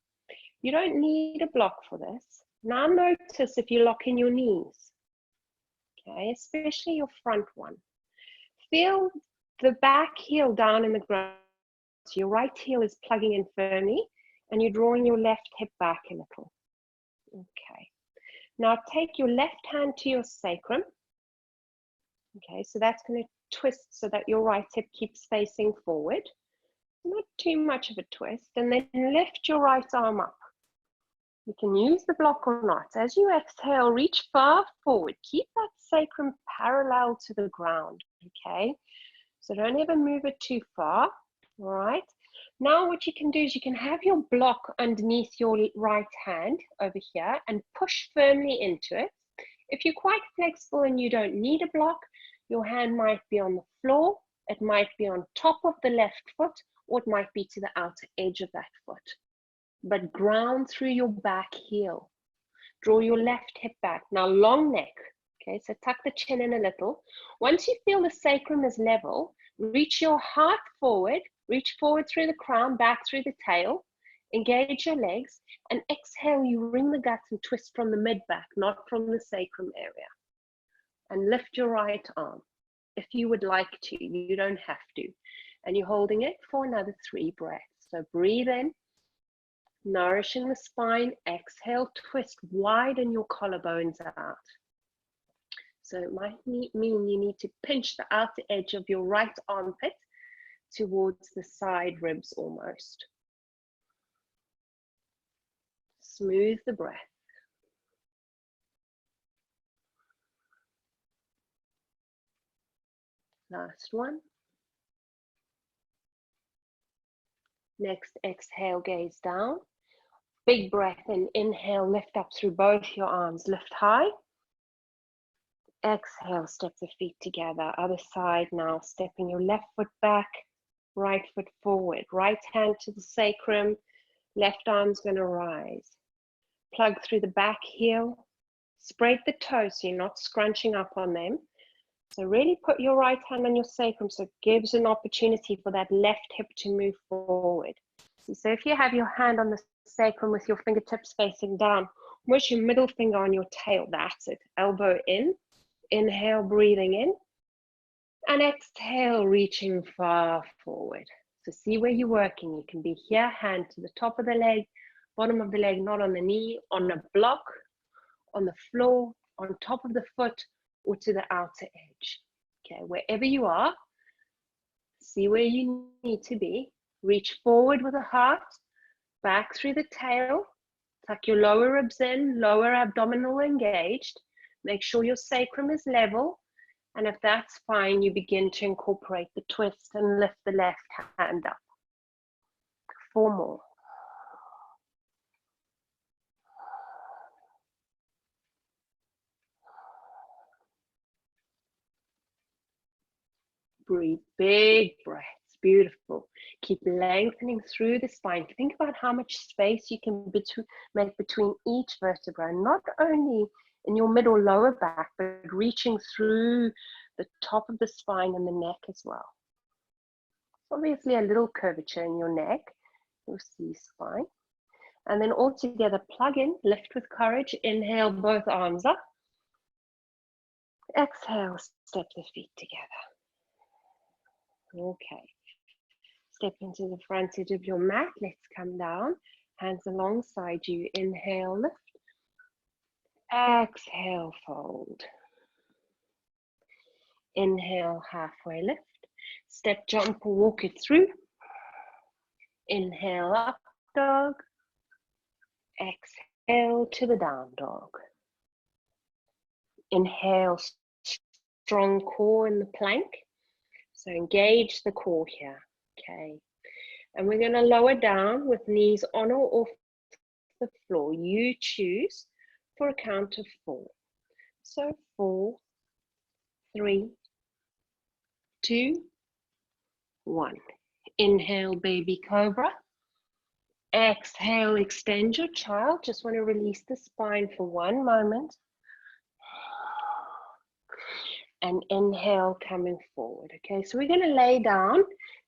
You don't need a block for this. Now notice if you lock in your knees, okay, especially your front one. Feel the back heel down in the ground. So your right heel is plugging in firmly and you're drawing your left hip back a little. Okay. Now take your left hand to your sacrum. Okay, so that's going to twist so that your right hip keeps facing forward. Not too much of a twist. And then lift your right arm up. You can use the block or not. As you exhale, reach far forward. Keep that sacrum parallel to the ground, okay? So don't ever move it too far, all right? Now what you can do is you can have your block underneath your right hand over here and push firmly into it. If you're quite flexible and you don't need a block, your hand might be on the floor, it might be on top of the left foot, or it might be to the outer edge of that foot. But ground through your back heel. Draw your left hip back. Now long neck, okay, so tuck the chin in a little. Once you feel the sacrum is level, reach your heart forward, Reach forward through the crown, back through the tail. Engage your legs, and exhale, you wring the guts and twist from the mid back, not from the sacrum area. And lift your right arm. If you would like to, you don't have to. And you're holding it for another 3 breaths. So breathe in, nourishing the spine. Exhale, twist, widen your collarbones out. So it might mean you need to pinch the outer edge of your right armpit towards the side ribs almost. Smooth the breath. Last one. Next, exhale, gaze down. Big breath in, inhale, lift up through both your arms, lift high. Exhale, step the feet together. Other side now, stepping your left foot back, right foot forward. Right hand to the sacrum, left arm's gonna rise. Plug through the back heel. Spread the toes so you're not scrunching up on them. So really put your right hand on your sacrum so it gives an opportunity for that left hip to move forward. So if you have your hand on the sacrum with your fingertips facing down, where's your middle finger on your tail? That's it. Elbow in. Inhale, breathing in. And exhale, reaching far forward. So see where you're working. You can be here, hand to the top of the leg, bottom of the leg, not on the knee, on a block, on the floor, on top of the foot, or to the outer edge. Okay, wherever you are, see where you need to be. Reach forward with the heart, back through the tail. Tuck your lower ribs in, lower abdominal engaged. Make sure your sacrum is level. And if that's fine, you begin to incorporate the twist and lift the left hand up. 4 more. Breathe big breaths, beautiful. Keep lengthening through the spine. Think about how much space you can make between each vertebra, not only in your middle lower back, but reaching through the top of the spine and the neck as well. Obviously a little curvature in your neck, your C-spine. And then all together, plug in, lift with courage, inhale both arms up. Exhale, step the feet together. Okay, step into the front edge of your mat. Let's come down, hands alongside you. Inhale, lift. Exhale, fold. Inhale, halfway lift. Step, jump, or walk it through. Inhale, up dog. Exhale to the down dog. Inhale, strong core in the plank. So engage the core here, okay? And we're gonna lower down with knees on or off the floor. You choose for a count of 4. So 4, 3, 2, 1. Inhale, baby cobra. Exhale, extend your child. Just want to release the spine for 1 moment. And inhale, coming forward. Okay, so we're going to lay down,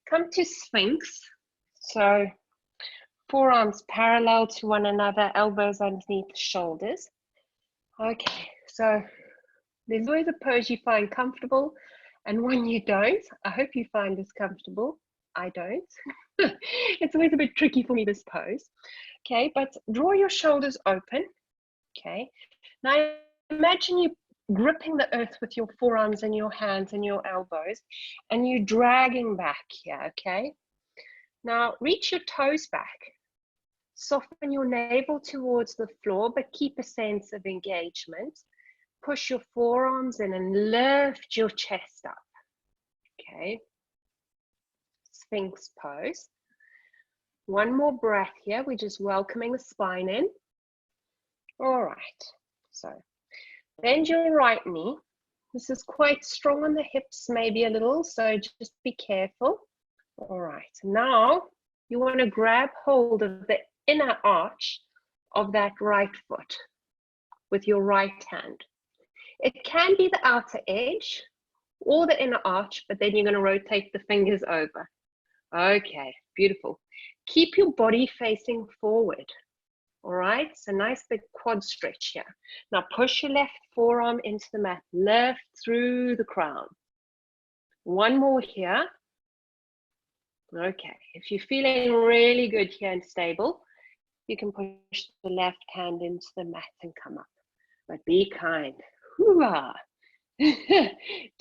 come to Sphinx. So forearms parallel to one another, elbows underneath the shoulders. Okay, so there's always a pose you find comfortable and one you don't. I hope you find this comfortable. I don't. It's always a bit tricky for me, this pose. Okay, but draw your shoulders open. Okay, now imagine you gripping the earth with your forearms and your hands and your elbows, and you dragging back here, okay? Now reach your toes back. Soften your navel towards the floor, but keep a sense of engagement. Push your forearms in and lift your chest up, okay? Sphinx pose. 1 more breath here. We're just welcoming the spine in. All right, so bend your right knee. This is quite strong on the hips, maybe a little, so just be careful. All right, now you want to grab hold of the inner arch of that right foot with your right hand. It can be the outer edge or the inner arch, but then you're going to rotate the fingers over. Okay, beautiful. Keep your body facing forward. All right, so nice big quad stretch here. Now push your left forearm into the mat, lift through the crown. One more here. Okay, if you're feeling really good here and stable, you can push the left hand into the mat and come up. But be kind. Hoo-ah.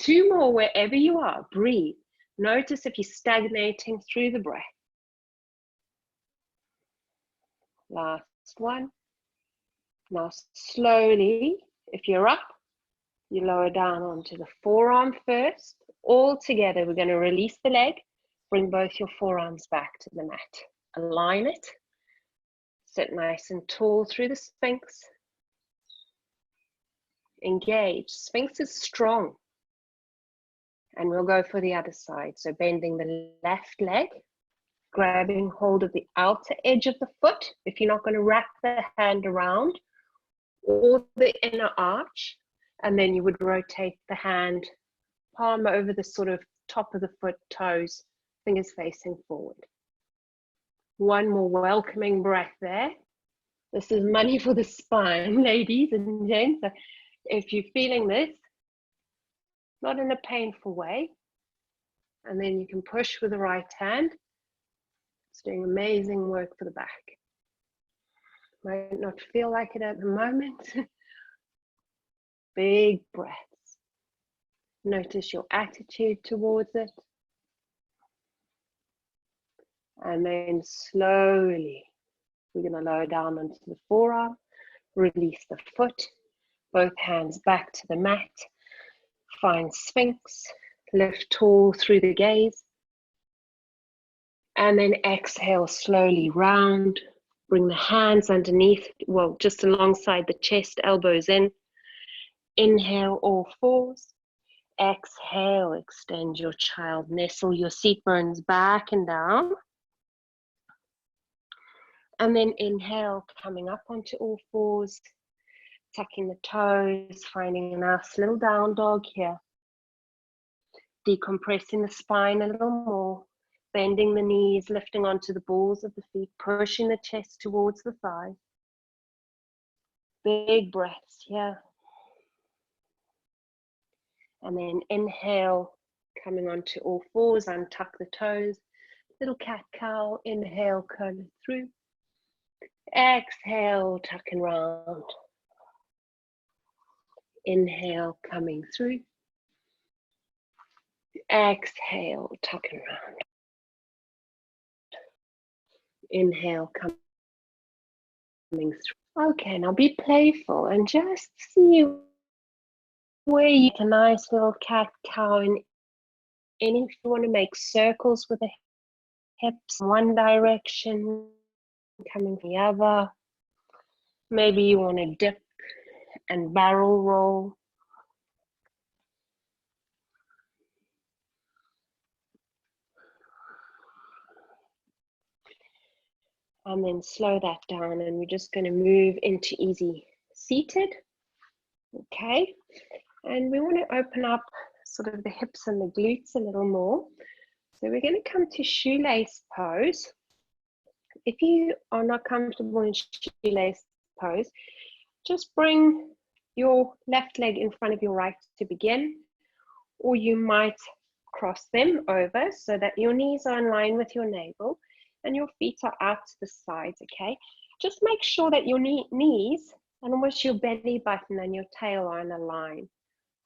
2 more wherever you are. Breathe. Notice if you're stagnating through the breath. Last one. Now slowly, if you're up, you lower down onto the forearm first. All together, we're going to release the leg. Bring both your forearms back to the mat. Align it. Sit nice and tall through the Sphinx. Engage. Sphinx is strong. And we'll go for the other side. So bending the left leg, grabbing hold of the outer edge of the foot. If you're not going to wrap the hand around, or the inner arch, and then you would rotate the hand, palm over the sort of top of the foot, toes, fingers facing forward. One more welcoming breath there. This is money for the spine, ladies and gents. So if you're feeling this, not in a painful way, and then you can push with the right hand. It's doing amazing work for the back. Might not feel like it at the moment. Big breaths. Notice your attitude towards it. And then slowly, we're going to lower down onto the forearm, release the foot, both hands back to the mat, find Sphinx, lift tall through the gaze, and then exhale slowly round, bring the hands underneath, well, just alongside the chest, elbows in, inhale all fours, exhale, extend your child, nestle your seat bones back and down. And then inhale, coming up onto all fours, tucking the toes, finding a nice little down dog here. Decompressing the spine a little more, bending the knees, lifting onto the balls of the feet, pushing the chest towards the thighs. Big breaths here. And then inhale, coming onto all fours, untuck the toes. Little cat-cow, inhale, curl it through. Exhale, tuck and round. Inhale, coming through. Exhale, tuck and round. Inhale, coming through. Okay, now be playful and just see where you can nice little cat-cow in any, if you want to make circles with the hips in one direction, coming the other. Maybe you want to dip and barrel roll. And then slow that down, and we're just going to move into easy seated. Okay, and we want to open up sort of the hips and the glutes a little more. So we're going to come to shoelace pose. If you are not comfortable in shoelace pose, just bring your left leg in front of your right to begin, or you might cross them over so that your knees are in line with your navel and your feet are out to the sides, okay? Just make sure that your knees and almost your belly button and your tail are in a line,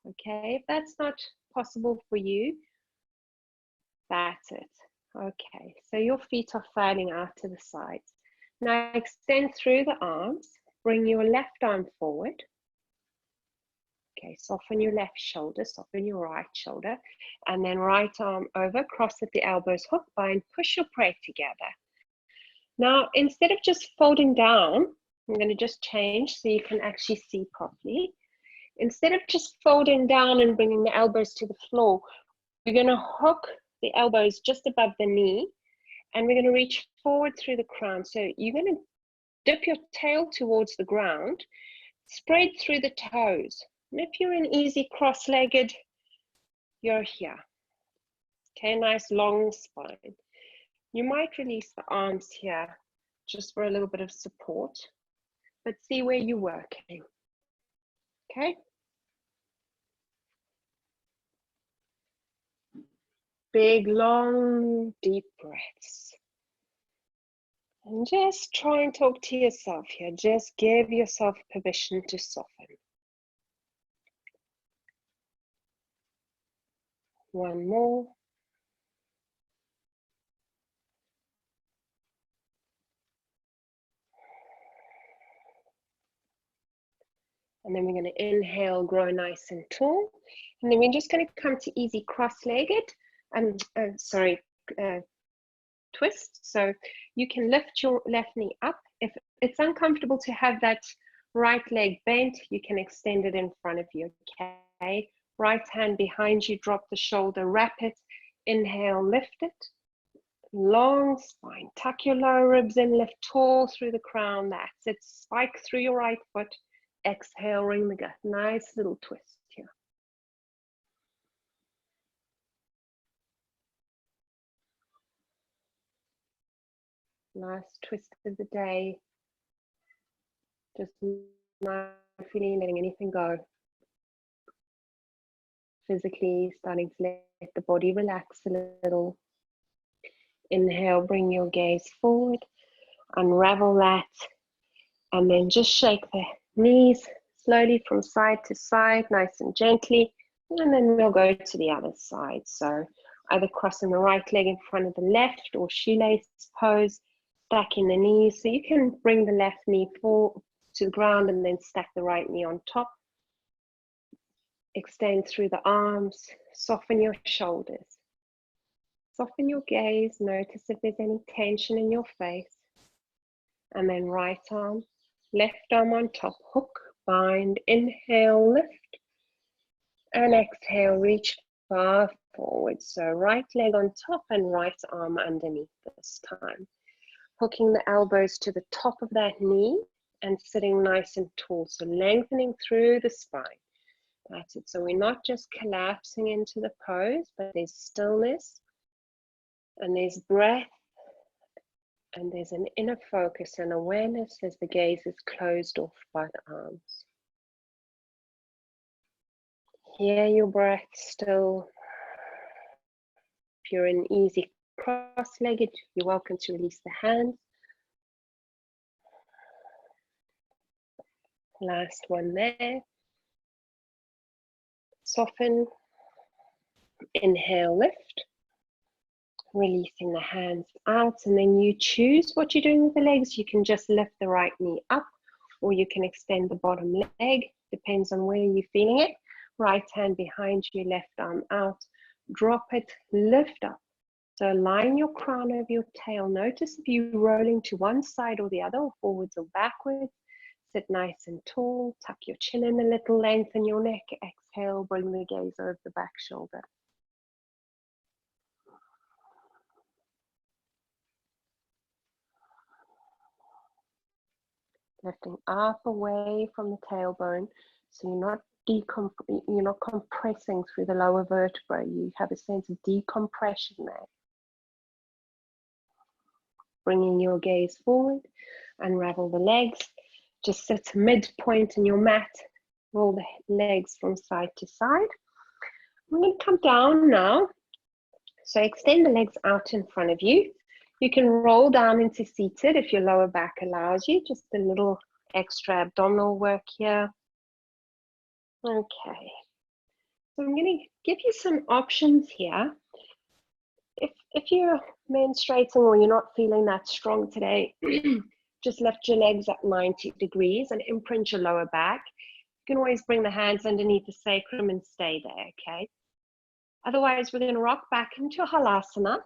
okay? If that's not possible for you, that's it. Okay, so your feet are flattening out to the sides. Now extend through the arms, bring your left arm forward. Okay, soften your left shoulder, soften your right shoulder, and then right arm over, cross at the elbows, hook bind, push your prey together. Now, instead of just folding down, I'm going to just change so you can actually see properly. Instead of just folding down and bringing the elbows to the floor, we're going to hook the elbows just above the knee, and we're going to reach forward through the crown. So you're going to dip your tail towards the ground, spread through the toes. And if you're in easy cross-legged, you're here. Okay, nice long spine. You might release the arms here just for a little bit of support, but see where you're working, okay? Big, long, deep breaths. And just try and talk to yourself here. Just give yourself permission to soften. One more. And then we're going to inhale, grow nice and tall. And then we're just going to come to easy cross-legged, twist. So you can lift your left knee up. If it's uncomfortable to have that right leg bent, you can extend it in front of you, okay? Right hand behind you, drop the shoulder, wrap it. Inhale, lift it. Long spine, tuck your lower ribs in, lift tall through the crown. That's it. Spike through your right foot. Exhale, ring the gut. Nice little twist here. Last twist of the day. Just not feeling, letting anything go. Physically starting to let the body relax a little. Inhale, bring your gaze forward. Unravel that. And then just shake the knees slowly from side to side, nice and gently. And then we'll go to the other side. So either crossing the right leg in front of the left or shoelace pose, stacking the knees. So you can bring the left knee forward to the ground and then stack the right knee on top. Extend through the arms, soften your shoulders. Soften your gaze, notice if there's any tension in your face. And then right arm, left arm on top, hook, bind, inhale, lift. And exhale, reach far forward. So right leg on top and right arm underneath this time. Hooking the elbows to the top of that knee and sitting nice and tall. So lengthening through the spine. That's it. So we're not just collapsing into the pose, but there's stillness and there's breath and there's an inner focus and awareness as the gaze is closed off by the arms. Hear your breath still. If you're in easy cross-legged, you're welcome to release the hands. Last one there. Soften. Inhale, lift. Releasing the hands out, and then you choose what you're doing with the legs. You can just lift the right knee up, or you can extend the bottom leg. Depends on where you're feeling it. Right hand behind you, left arm out. Drop it, lift up. So align your crown over your tail. Notice if you're rolling to one side or the other, or forwards or backwards. Sit nice and tall. Tuck your chin in a little, lengthen your neck. Exhale, bring the gaze over the back shoulder. Lifting up away from the tailbone, so you're not compressing through the lower vertebrae. You have a sense of decompression there. Bringing your gaze forward, unravel the legs. Just sit midpoint in your mat. Roll the legs from side to side. We're going to come down now. So extend the legs out in front of you. You can roll down into seated if your lower back allows you. Just a little extra abdominal work here. Okay. So I'm going to give you some options here. If you're menstruating or you're not feeling that strong today, just lift your legs at 90 degrees and imprint your lower back. You can always bring the hands underneath the sacrum and stay there, okay? Otherwise, we're going to rock back into Halasana.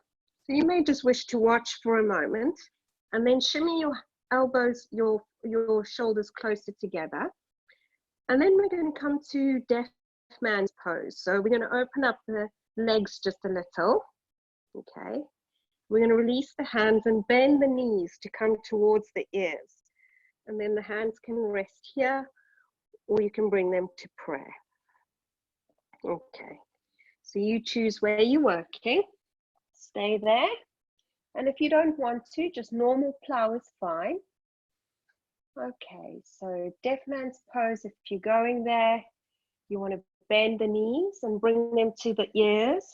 So you may just wish to watch for a moment and then shimmy your elbows, your shoulders closer together. And then we're going to come to deaf man's pose. So we're going to open up the legs just a little, okay? We're going to release the hands and bend the knees to come towards the ears. And then the hands can rest here, or you can bring them to prayer. Okay, so you choose where you're working. Stay there And if you don't want to, just normal plow is fine. Okay, so deaf man's pose, if you're going there, you want to bend the knees and bring them to the ears.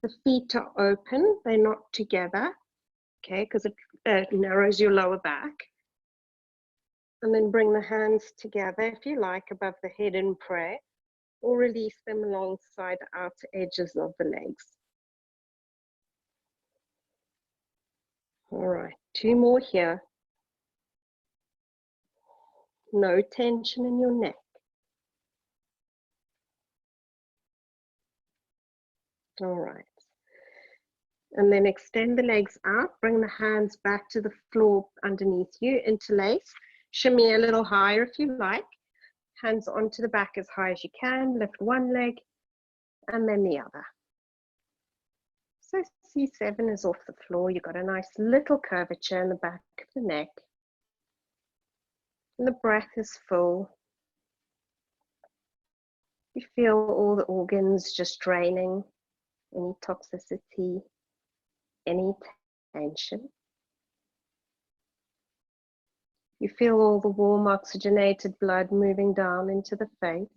The feet are open, they're not together, okay, because it narrows your lower back. And then bring the hands together, if you like, above the head in prayer, or release them alongside the outer edges of the legs. All right, 2 more here. No tension in your neck. All right. And then extend the legs out, bring the hands back to the floor underneath you, interlace, shimmy a little higher if you like, hands onto the back as high as you can, lift one leg and then the other. So C7 is off the floor, you've got a nice little curvature in the back of the neck. And the breath is full. You feel all the organs just draining, any toxicity, any tension. You feel all the warm oxygenated blood moving down into the face.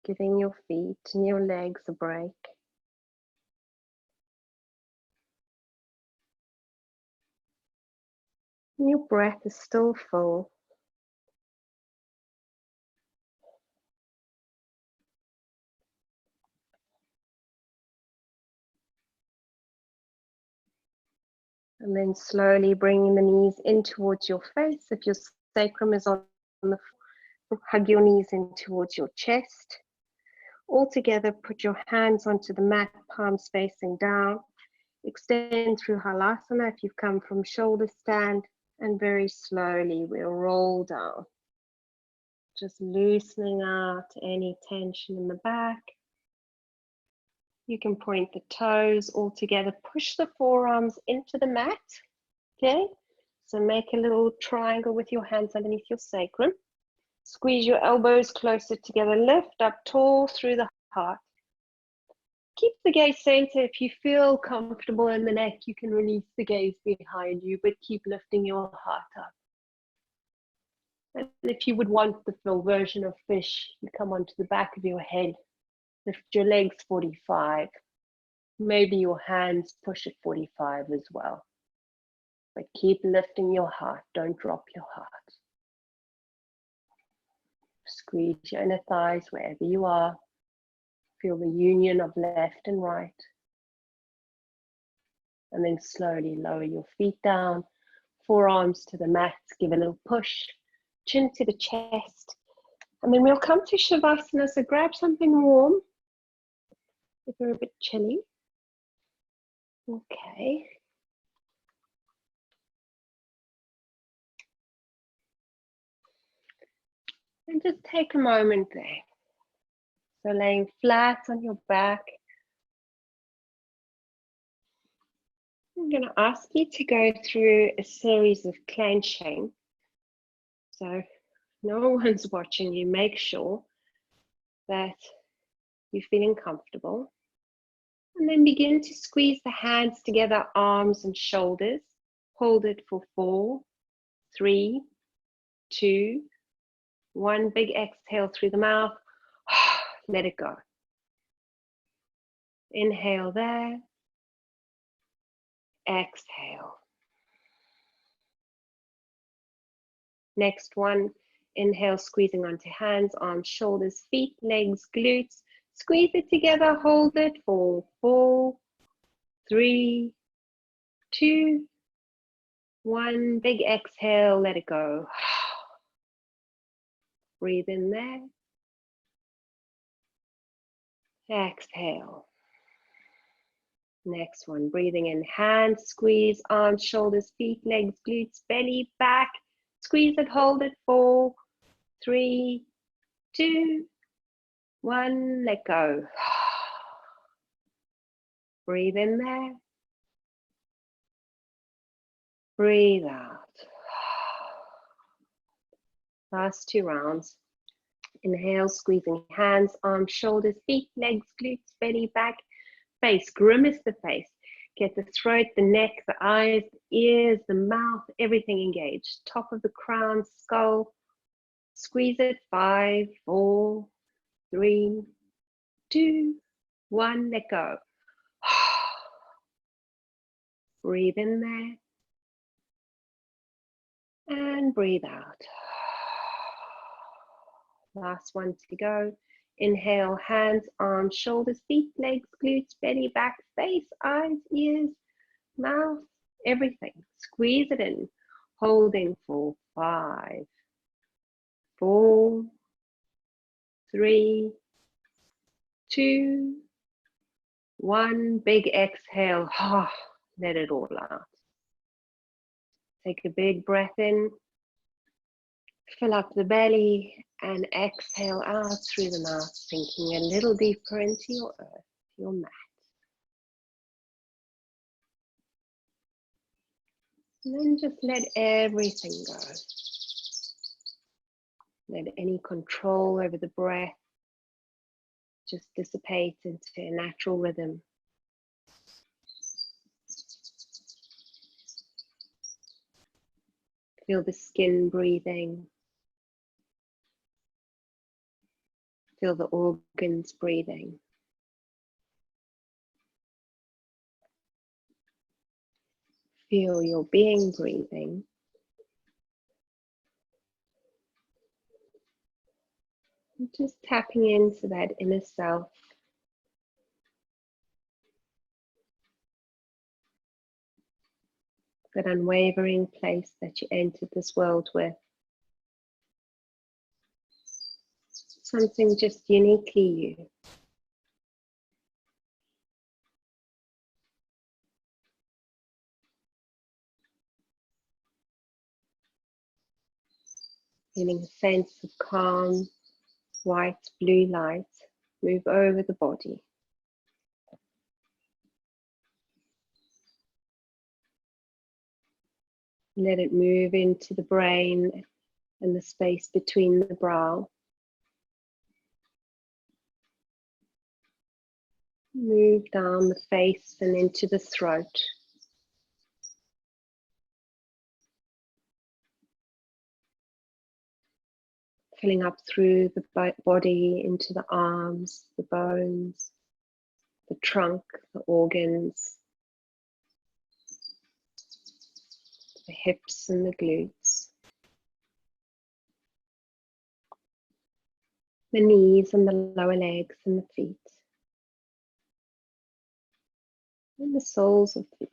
Giving your feet and your legs a break. And your breath is still full. And then slowly bringing the knees in towards your face. If your sacrum is on the floor, hug your knees in towards your chest. All together, put your hands onto the mat, palms facing down. Extend through Halasana if you've come from shoulder stand. And very slowly, we'll roll down. Just loosening out any tension in the back. You can point the toes all together. Push the forearms into the mat. Okay, so make a little triangle with your hands underneath your sacrum. Squeeze your elbows closer together. Lift up tall through the heart. Keep the gaze center. If you feel comfortable in the neck, you can release the gaze behind you, but keep lifting your heart up. And if you would want the full version of fish, you come onto the back of your head. Lift your legs 45. Maybe your hands push at 45 as well. But keep lifting your heart. Don't drop your heart. Squeeze your inner thighs wherever you are. Feel the union of left and right. And then slowly lower your feet down. Forearms to the mat. Give a little push. Chin to the chest. And then we'll come to Shavasana. So grab something warm if you're a bit chilly. Okay. And just take a moment there. So laying flat on your back. I'm going to ask you to go through a series of clenching. So no one's watching you. Make sure that you're feeling comfortable. And then begin to squeeze the hands together, arms and shoulders. Hold it for 4, 3, 2, 1. Big exhale through the mouth. Let it go. Inhale there. Exhale. Next one. Inhale, squeezing onto hands, arms, shoulders, feet, legs, glutes. Squeeze it together, hold it for 4, 3, 2, 1. Big exhale, let it go. Breathe in there. Exhale. Next one, breathing in, hands, squeeze, arms, shoulders, feet, legs, glutes, belly, back. Squeeze it, hold it, 4, 3, 2, 1, let go. Breathe in there. Breathe out. Last 2 rounds. Inhale, squeezing hands, arms, shoulders, feet, legs, glutes, belly, back. face, grimace the face. Get the throat, the neck, the eyes, the ears, the mouth, everything engaged. Top of the crown, skull. Squeeze it. 5, 4, 3, 2, 1. Let go. Breathe in there. And breathe out. Last one to go. Inhale, hands, arms, shoulders, feet, legs, glutes, belly, back, face, eyes, ears, mouth, everything. Squeeze it in. Holding for 5, 4, 3, 2, 1. Big exhale. Let it all out. Take a big breath in. Fill up the belly and exhale out through the mouth, sinking a little deeper into your earth, your mat. And then just let everything go. Let any control over the breath just dissipate into a natural rhythm. Feel the skin breathing. Feel the organs breathing. Feel your being breathing. And just tapping into that inner self. That unwavering place that you entered this world with. Something just uniquely you. Feeling a sense of calm, white, blue light move over the body. Let it move into the brain and the space between the brow. Move down the face and into the throat. Filling up through the body into the arms, the bones, the trunk, the organs, the hips and the glutes, the knees and the lower legs and the feet, and the soles of feet.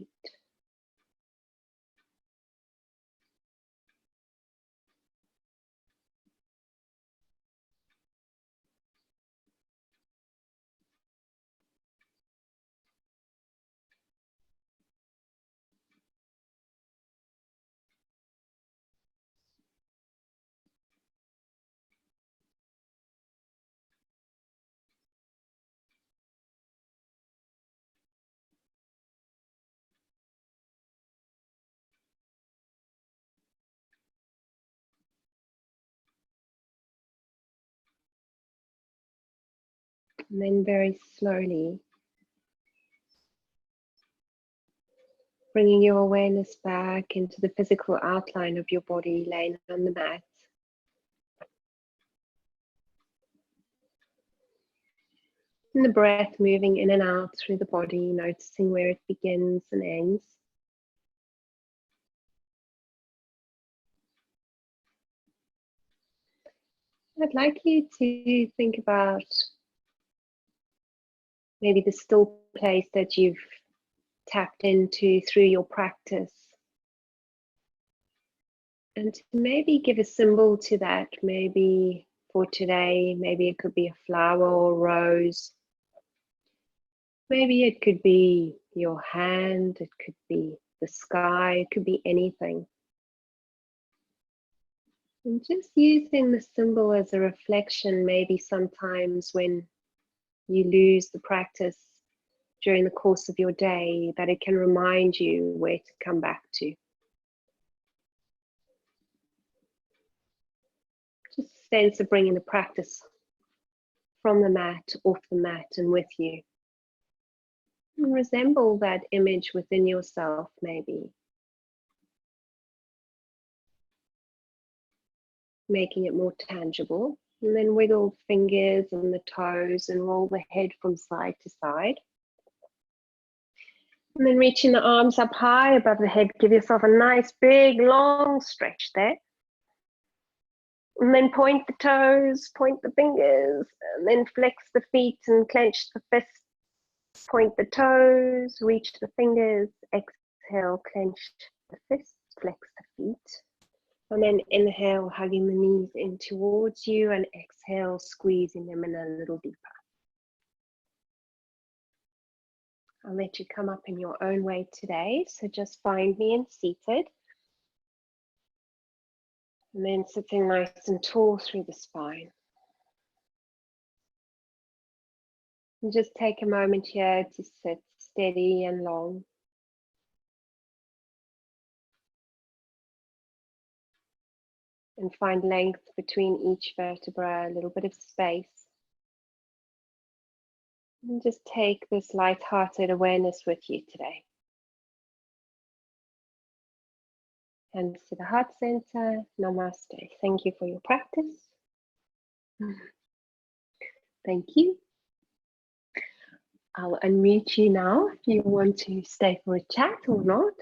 And then very slowly, bringing your awareness back into the physical outline of your body laying on the mat. And the breath moving in and out through the body, noticing where it begins and ends. I'd like you to think about maybe the still place that you've tapped into through your practice. And to maybe give a symbol to that, maybe for today, maybe it could be a flower or rose. Maybe it could be your hand, it could be the sky, it could be anything. And just using the symbol as a reflection, maybe sometimes when you lose the practice during the course of your day, that it can remind you where to come back to. Just a sense of bringing the practice from the mat, off the mat, and with you. resemble that image within yourself, maybe. Making it more tangible. And then wiggle the fingers and the toes and roll the head from side to side. And then reaching the arms up high above the head, give yourself a nice big long stretch there. And then point the toes, point the fingers, and then flex the feet and clench the fists. Point the toes, reach the fingers, exhale, clench the fists, flex the feet. And then inhale, hugging the knees in towards you, and exhale, squeezing them in a little deeper. I'll let you come up in your own way today. So just find me in seated. And then sitting nice and tall through the spine. And just take a moment here to sit steady and long. And find length between each vertebra, a little bit of space. And just take this light-hearted awareness with you today. Hands to the heart center. Namaste. Thank you for your practice. Thank you. I'll unmute you now if you want to stay for a chat or not.